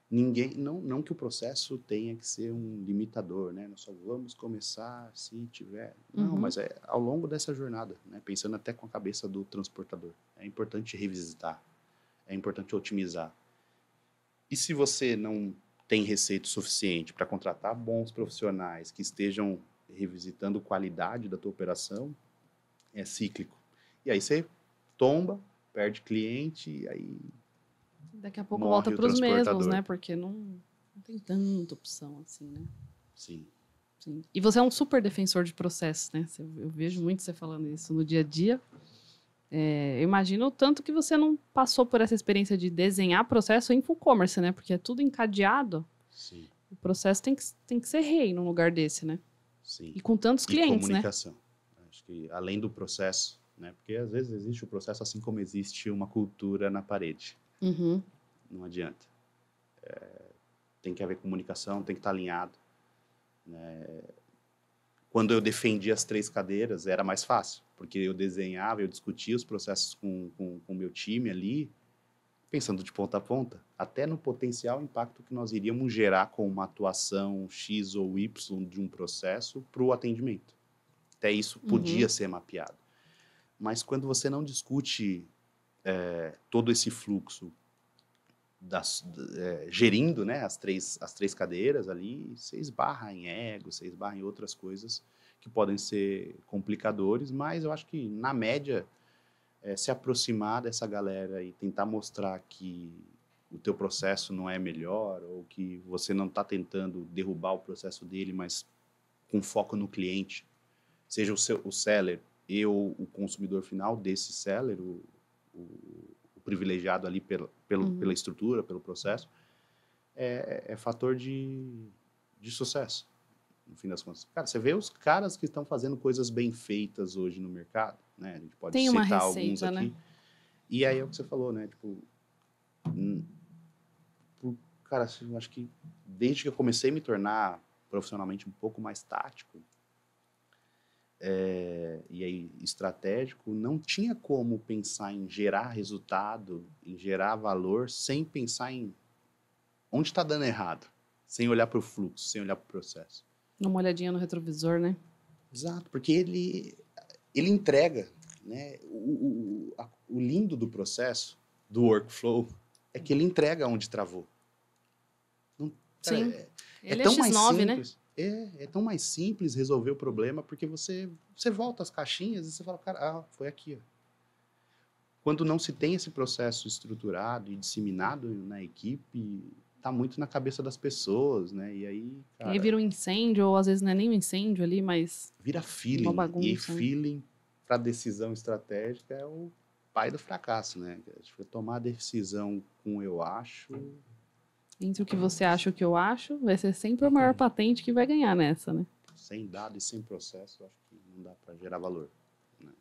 ninguém, não que o processo tenha que ser um limitador, né? Nós só vamos começar se tiver. Não, mas é ao longo dessa jornada, né? Pensando até com a cabeça do transportador. É importante revisitar, é importante otimizar. E se você não tem receita suficiente para contratar bons profissionais que estejam revisitando qualidade da tua operação, é cíclico. E aí você tomba, perde cliente, e aí daqui a pouco morre volta o pros mesmos, transportador. né? Porque não tem tanta opção assim, né? Sim. Sim. E você é um super defensor de processos, né? Eu vejo muito você falando isso no dia a dia. Eu imagino o tanto que você não passou por essa experiência de desenhar processo em full commerce, né? Porque é tudo encadeado. Sim, O processo tem que ser rei num lugar desse, né? sim. E com tantos clientes, né? Comunicação. Acho que além do processo, né? Porque às vezes existe o processo assim como existe uma cultura na parede. Uhum. Não adianta. Tem que haver comunicação, tem que estar alinhado. Quando eu defendia as 3 cadeiras, era mais fácil, porque eu desenhava, eu discutia os processos com o meu time ali, pensando de ponta a ponta, até no potencial impacto que nós iríamos gerar com uma atuação X ou Y de um processo para o atendimento. Até isso podia ser mapeado. Mas quando você não discute todo esse fluxo, gerindo, né, as três cadeiras ali, você esbarra em ego, você esbarra em outras coisas que podem ser complicadores, mas eu acho que, na média, se aproximar dessa galera e tentar mostrar que o teu processo não é melhor ou que você não está tentando derrubar o processo dele, mas com foco no cliente, seja o seller e o consumidor final desse seller, o privilegiado ali pela estrutura, pelo processo, é fator de sucesso, no fim das contas. Cara, você vê os caras que estão fazendo coisas bem feitas hoje no mercado, né? A gente pode Tem uma citar receita, alguns aqui. né? E aí é o que você falou, né? Tipo, cara, eu acho que desde que eu comecei a me tornar profissionalmente um pouco mais tático, e aí estratégico, não tinha como pensar em gerar resultado, em gerar valor, sem pensar em onde está dando errado, sem olhar para o fluxo, sem olhar para o processo. Dá uma olhadinha no retrovisor, né? Exato, porque ele entrega, né? O lindo do processo, do workflow, é que ele entrega onde travou. Não, cara, Sim. Ele tão é mais X9, simples. Né? É tão mais simples resolver o problema, porque você volta às caixinhas e você fala, cara, foi aqui. Ó. Quando não se tem esse processo estruturado e disseminado na equipe, tá muito na cabeça das pessoas, né? E aí, cara... E aí vira um incêndio, ou às vezes não é nem um incêndio ali, mas... Vira feeling. Uma bagunça, E né? feeling para decisão estratégica é o pai do fracasso, né? Tomar a decisão com eu acho... Entre o que você acha e o que eu acho, vai ser sempre o maior patente que vai ganhar nessa, né? Sem dado e sem processo, eu acho que não dá para gerar valor. Né?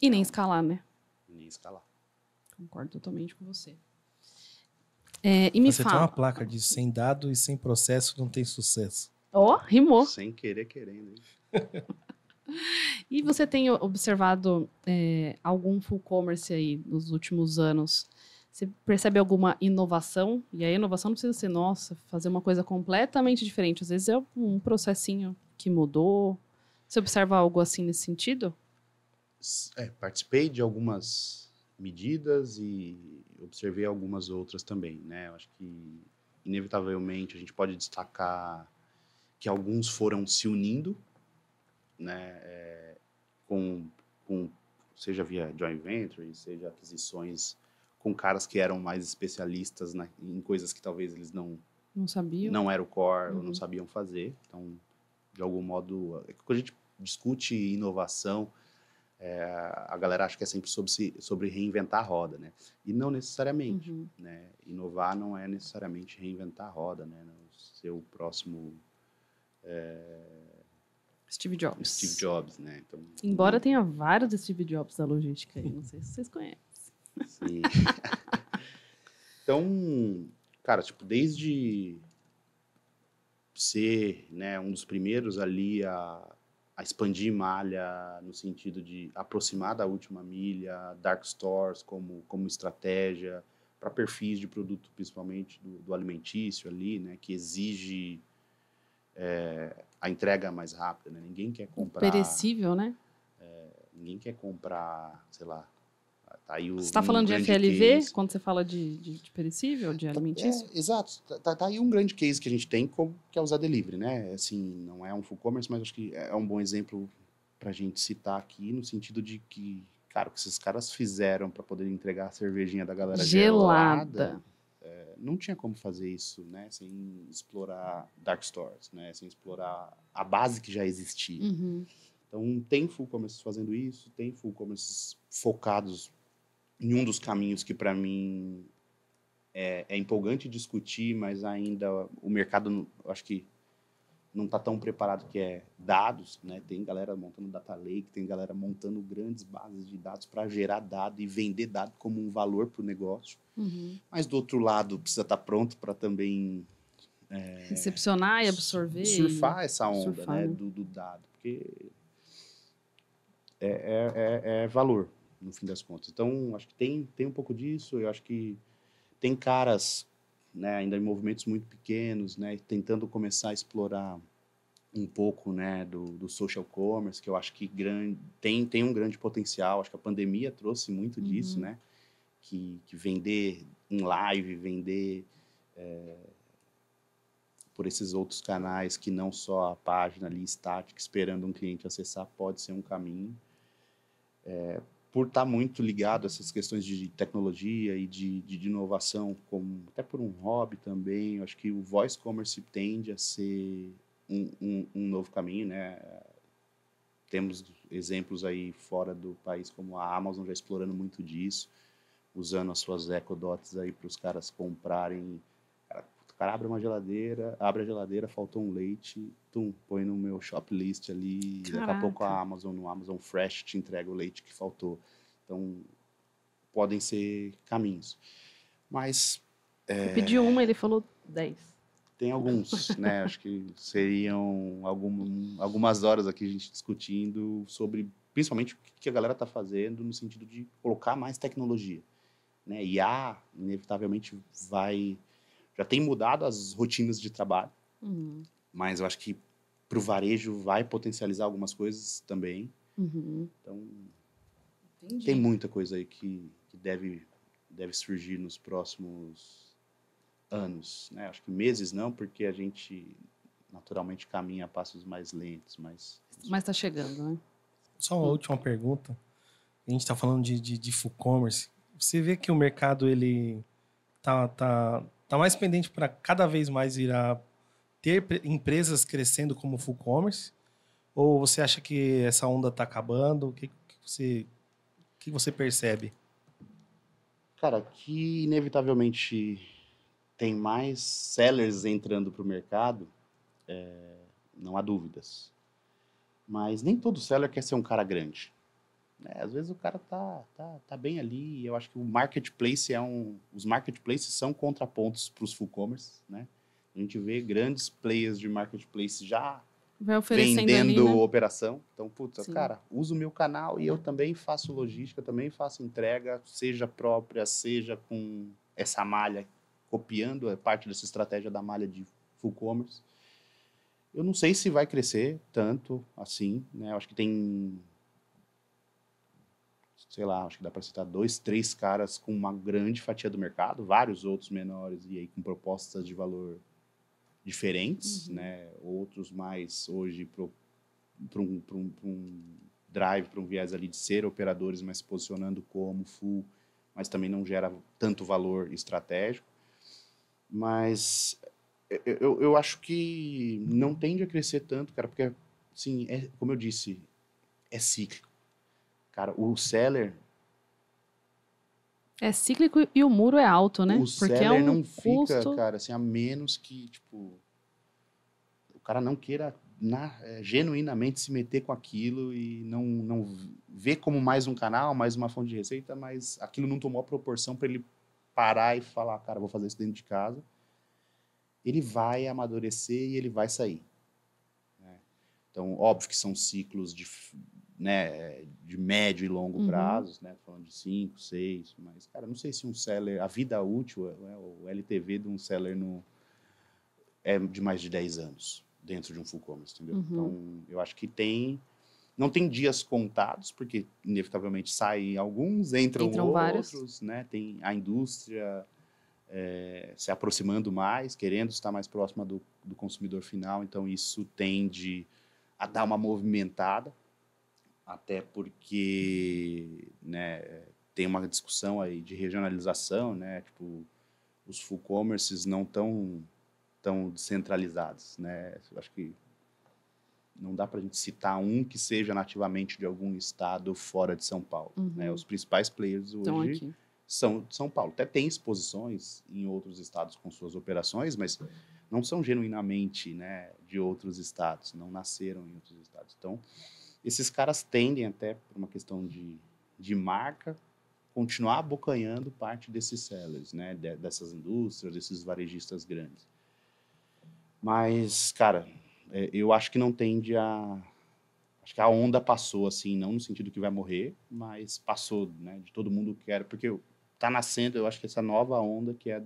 E nem escalar, né? Nem escalar. Concordo totalmente com você. E me Você tem uma placa de sem dado e sem processo não tem sucesso. Ó, rimou. Sem querer, querendo. E você tem observado algum full commerce aí nos últimos anos? Você percebe alguma inovação? E a inovação não precisa ser, nossa, fazer uma coisa completamente diferente. Às vezes é um processinho que mudou. Você observa algo assim nesse sentido? Participei de algumas medidas e observei algumas outras também, né? Eu acho que, inevitavelmente, a gente pode destacar que alguns foram se unindo, né? Seja via joint venture, seja aquisições com caras que eram mais especialistas em coisas que talvez eles não sabiam, não era o core ou não sabiam fazer. Então, de algum modo, quando a gente discute inovação, a galera acha que é sempre sobre reinventar a roda, né? E não necessariamente, né? Inovar não é necessariamente reinventar a roda, né? Ser o próximo Steve Jobs, né? Então, embora tenha vários Steve Jobs da logística aí, não sei se vocês conhecem. Sim. Então, cara, tipo, desde ser, né, um dos primeiros ali a expandir malha no sentido de aproximar da última milha, dark stores como estratégia para perfis de produto, principalmente do alimentício ali, né, que exige a entrega mais rápida, né? Ninguém quer comprar perecível, né? Ninguém quer comprar, sei lá. Tá aí você está falando de FLV case. Quando você fala de perecível, de alimentício? Exato. Tá aí um grande case que a gente tem, que é o Zé Delivery, né? Assim, não é um full commerce, mas acho que é um bom exemplo para a gente citar aqui, no sentido de que, cara, o que esses caras fizeram para poder entregar a cervejinha da galera gelada, não tinha como fazer isso, né? Sem explorar dark stores, né? Sem explorar a base que já existia. Então, tem full commerce fazendo isso, tem full commerce focados em um dos caminhos que, para mim, é empolgante discutir, mas ainda o mercado, eu acho que não está tão preparado, que é dados, né? Tem galera montando data lake, tem galera montando grandes bases de dados para gerar dado e vender dado como um valor para o negócio. Mas, do outro lado, precisa estar pronto para também recepcionar e absorver. Surfar essa onda, surfar, né? né? Do dado. Porque é valor, no fim das contas. Então, acho que tem um pouco disso. Eu acho que tem caras, né, ainda em movimentos muito pequenos, né, tentando começar a explorar um pouco, né, do social commerce, que eu acho que tem um grande potencial. Acho que a pandemia trouxe muito disso, né, que vender em live, vender por esses outros canais que não só a página ali estática esperando um cliente acessar pode ser um caminho. Por estar muito ligado a essas questões de tecnologia e de inovação, como até por um hobby também, eu acho que o voice commerce tende a ser um novo caminho, né? Temos exemplos aí fora do país, como a Amazon já explorando muito disso, usando as suas ecodots aí para os caras comprarem. O cara abre a geladeira, faltou um leite, põe no meu shoplist ali, daqui a pouco a Amazon, no Amazon Fresh, te entrega o leite que faltou. Então, podem ser caminhos. Mas... Eu pedi uma, ele falou 10. Tem alguns, né? Acho que seriam algumas horas aqui a gente discutindo sobre, principalmente, o que a galera está fazendo no sentido de colocar mais tecnologia, né? IA, inevitavelmente, já tem mudado as rotinas de trabalho, mas eu acho que para o varejo vai potencializar algumas coisas também. Então, Entendi. tem muita coisa aí que deve surgir nos próximos anos, né? Acho que meses não, porque a gente naturalmente caminha a passos mais lentos, mas está chegando, né? Só uma última pergunta. A gente está falando de full commerce. Você vê que o mercado ele tá mais pendente para cada vez mais virar ter empresas crescendo como full commerce? Ou você acha que essa onda está acabando? O que você percebe? cara, que inevitavelmente tem mais sellers entrando para o mercado, não há dúvidas. Mas nem todo seller quer ser um cara grande, né? Às vezes o cara tá bem ali. Eu acho que o marketplace os marketplaces são contrapontos para os full commerce, né? A gente vê grandes players de marketplace já vendendo ali, né? operação. Então, puta, cara, usa o meu canal e eu também faço logística, também faço entrega, seja própria, seja com essa malha, copiando parte dessa estratégia da malha de full commerce. Eu não sei se vai crescer tanto assim, né? Eu acho que tem, sei lá, acho que dá para citar 2, 3 caras com uma grande fatia do mercado, vários outros menores e aí com propostas de valor diferentes, né? Outros mais hoje para um drive, para um viés ali de ser operadores, mas se posicionando como full, mas também não gera tanto valor estratégico. Mas eu acho que não tende a crescer tanto, cara, porque, assim, como eu disse, é cíclico. Cara, o seller... É cíclico e o muro é alto, né? O Porque seller não custo... fica, cara, assim, a menos que, tipo, o cara não queira genuinamente se meter com aquilo e não ver como mais um canal, mais uma fonte de receita, mas aquilo não tomou a proporção para ele parar e falar, cara, vou fazer isso dentro de casa. Ele vai amadurecer e ele vai sair, né? Então, óbvio que são ciclos de médio e longo prazos, né? Falando de 5, 6, mas, cara, não sei se um seller, a vida útil, né, o LTV de um seller é de mais de 10 anos dentro de um full commerce, entendeu? Então, eu acho que não tem dias contados, porque inevitavelmente saem alguns, entram outros, vários, né? Tem a indústria se aproximando mais, querendo estar mais próxima do consumidor final, então isso tende a dar uma movimentada, até porque, né, tem uma discussão aí de regionalização, né? Tipo, os full commerces não tão descentralizados, né? Eu acho que não dá para a gente citar um que seja nativamente de algum estado fora de São Paulo, né? Os principais players hoje são de São Paulo. Até tem exposições em outros estados com suas operações, mas não são genuinamente, né, de outros estados, não nasceram em outros estados. Então, esses caras tendem até, por uma questão de marca, continuar abocanhando parte desses sellers, né, dessas indústrias, desses varejistas grandes. Mas, cara, eu acho que não tende a... Acho que a onda passou, assim, não no sentido que vai morrer, mas passou, né, de todo mundo quer, porque tá nascendo, eu acho que essa nova onda que é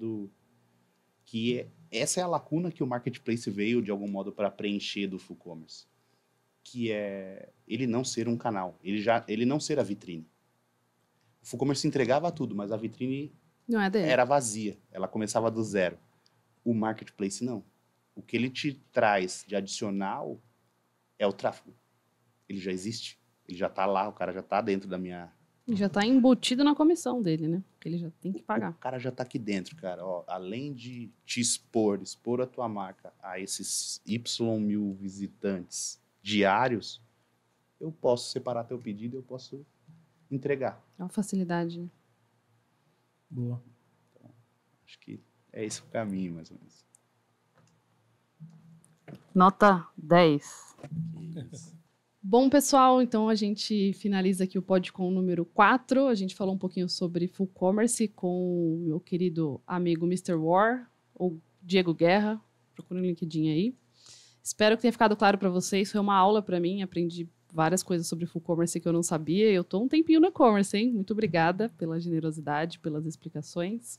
essa é a lacuna que o marketplace veio, de algum modo, para preencher do full commerce, que é ele não ser um canal, ele não ser a vitrine. O full commerce entregava tudo, mas a vitrine Não é dele. era vazia, ela começava do zero. O marketplace não. O que ele te traz de adicional é o tráfego. Ele já existe, ele já está lá, o cara já está dentro da minha... Já tá embutido na comissão dele, né? Porque ele já tem que pagar. O cara já está aqui dentro, cara. Ó, além de te expor a tua marca a esses Y.000 visitantes diários, eu posso separar teu pedido, eu posso entregar. É uma facilidade, né? Boa. Então, acho que é esse o caminho, mais ou menos. Nota 10. Isso. Bom, pessoal, então a gente finaliza aqui o Podcom número 4. A gente falou um pouquinho sobre full commerce com o meu querido amigo Mr. War, ou Diego Guerra. Procura no LinkedIn aí. Espero que tenha ficado claro para vocês. Foi uma aula para mim, aprendi várias coisas sobre full commerce que eu não sabia. Eu tô um tempinho no e-commerce, hein? Muito obrigada pela generosidade, pelas explicações.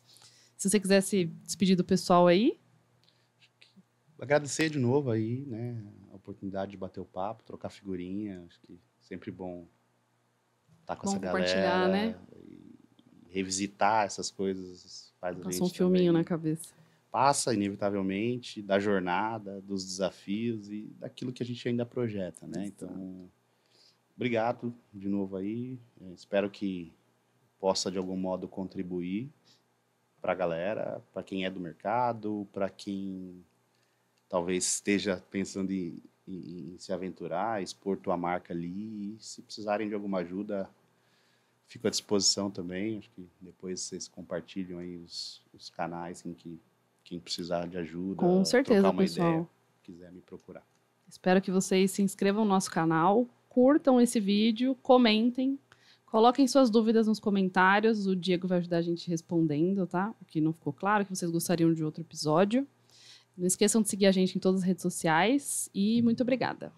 Se você quiser se despedir do pessoal aí. Agradecer de novo aí, né, a oportunidade de bater o papo, trocar figurinha, acho que sempre bom estar com Bom essa compartilhar, galera, né? e revisitar essas coisas, faz a gente Passou um filminho também, na cabeça. passa inevitavelmente da jornada, dos desafios e daquilo que a gente ainda projeta, né? Então, obrigado de novo aí, espero que possa de algum modo contribuir para a galera, para quem é do mercado, para quem talvez esteja pensando em se aventurar, expor tua marca ali. E se precisarem de alguma ajuda, fico à disposição também. Acho que depois vocês compartilham aí os canais em que quem precisar de ajuda, Com certeza, trocar uma pessoal. ideia, quiser me procurar. Espero que vocês se inscrevam no nosso canal, curtam esse vídeo, comentem, coloquem suas dúvidas nos comentários. O Diego vai ajudar a gente respondendo, tá? O que não ficou claro, que vocês gostariam de outro episódio. Não esqueçam de seguir a gente em todas as redes sociais e muito obrigada.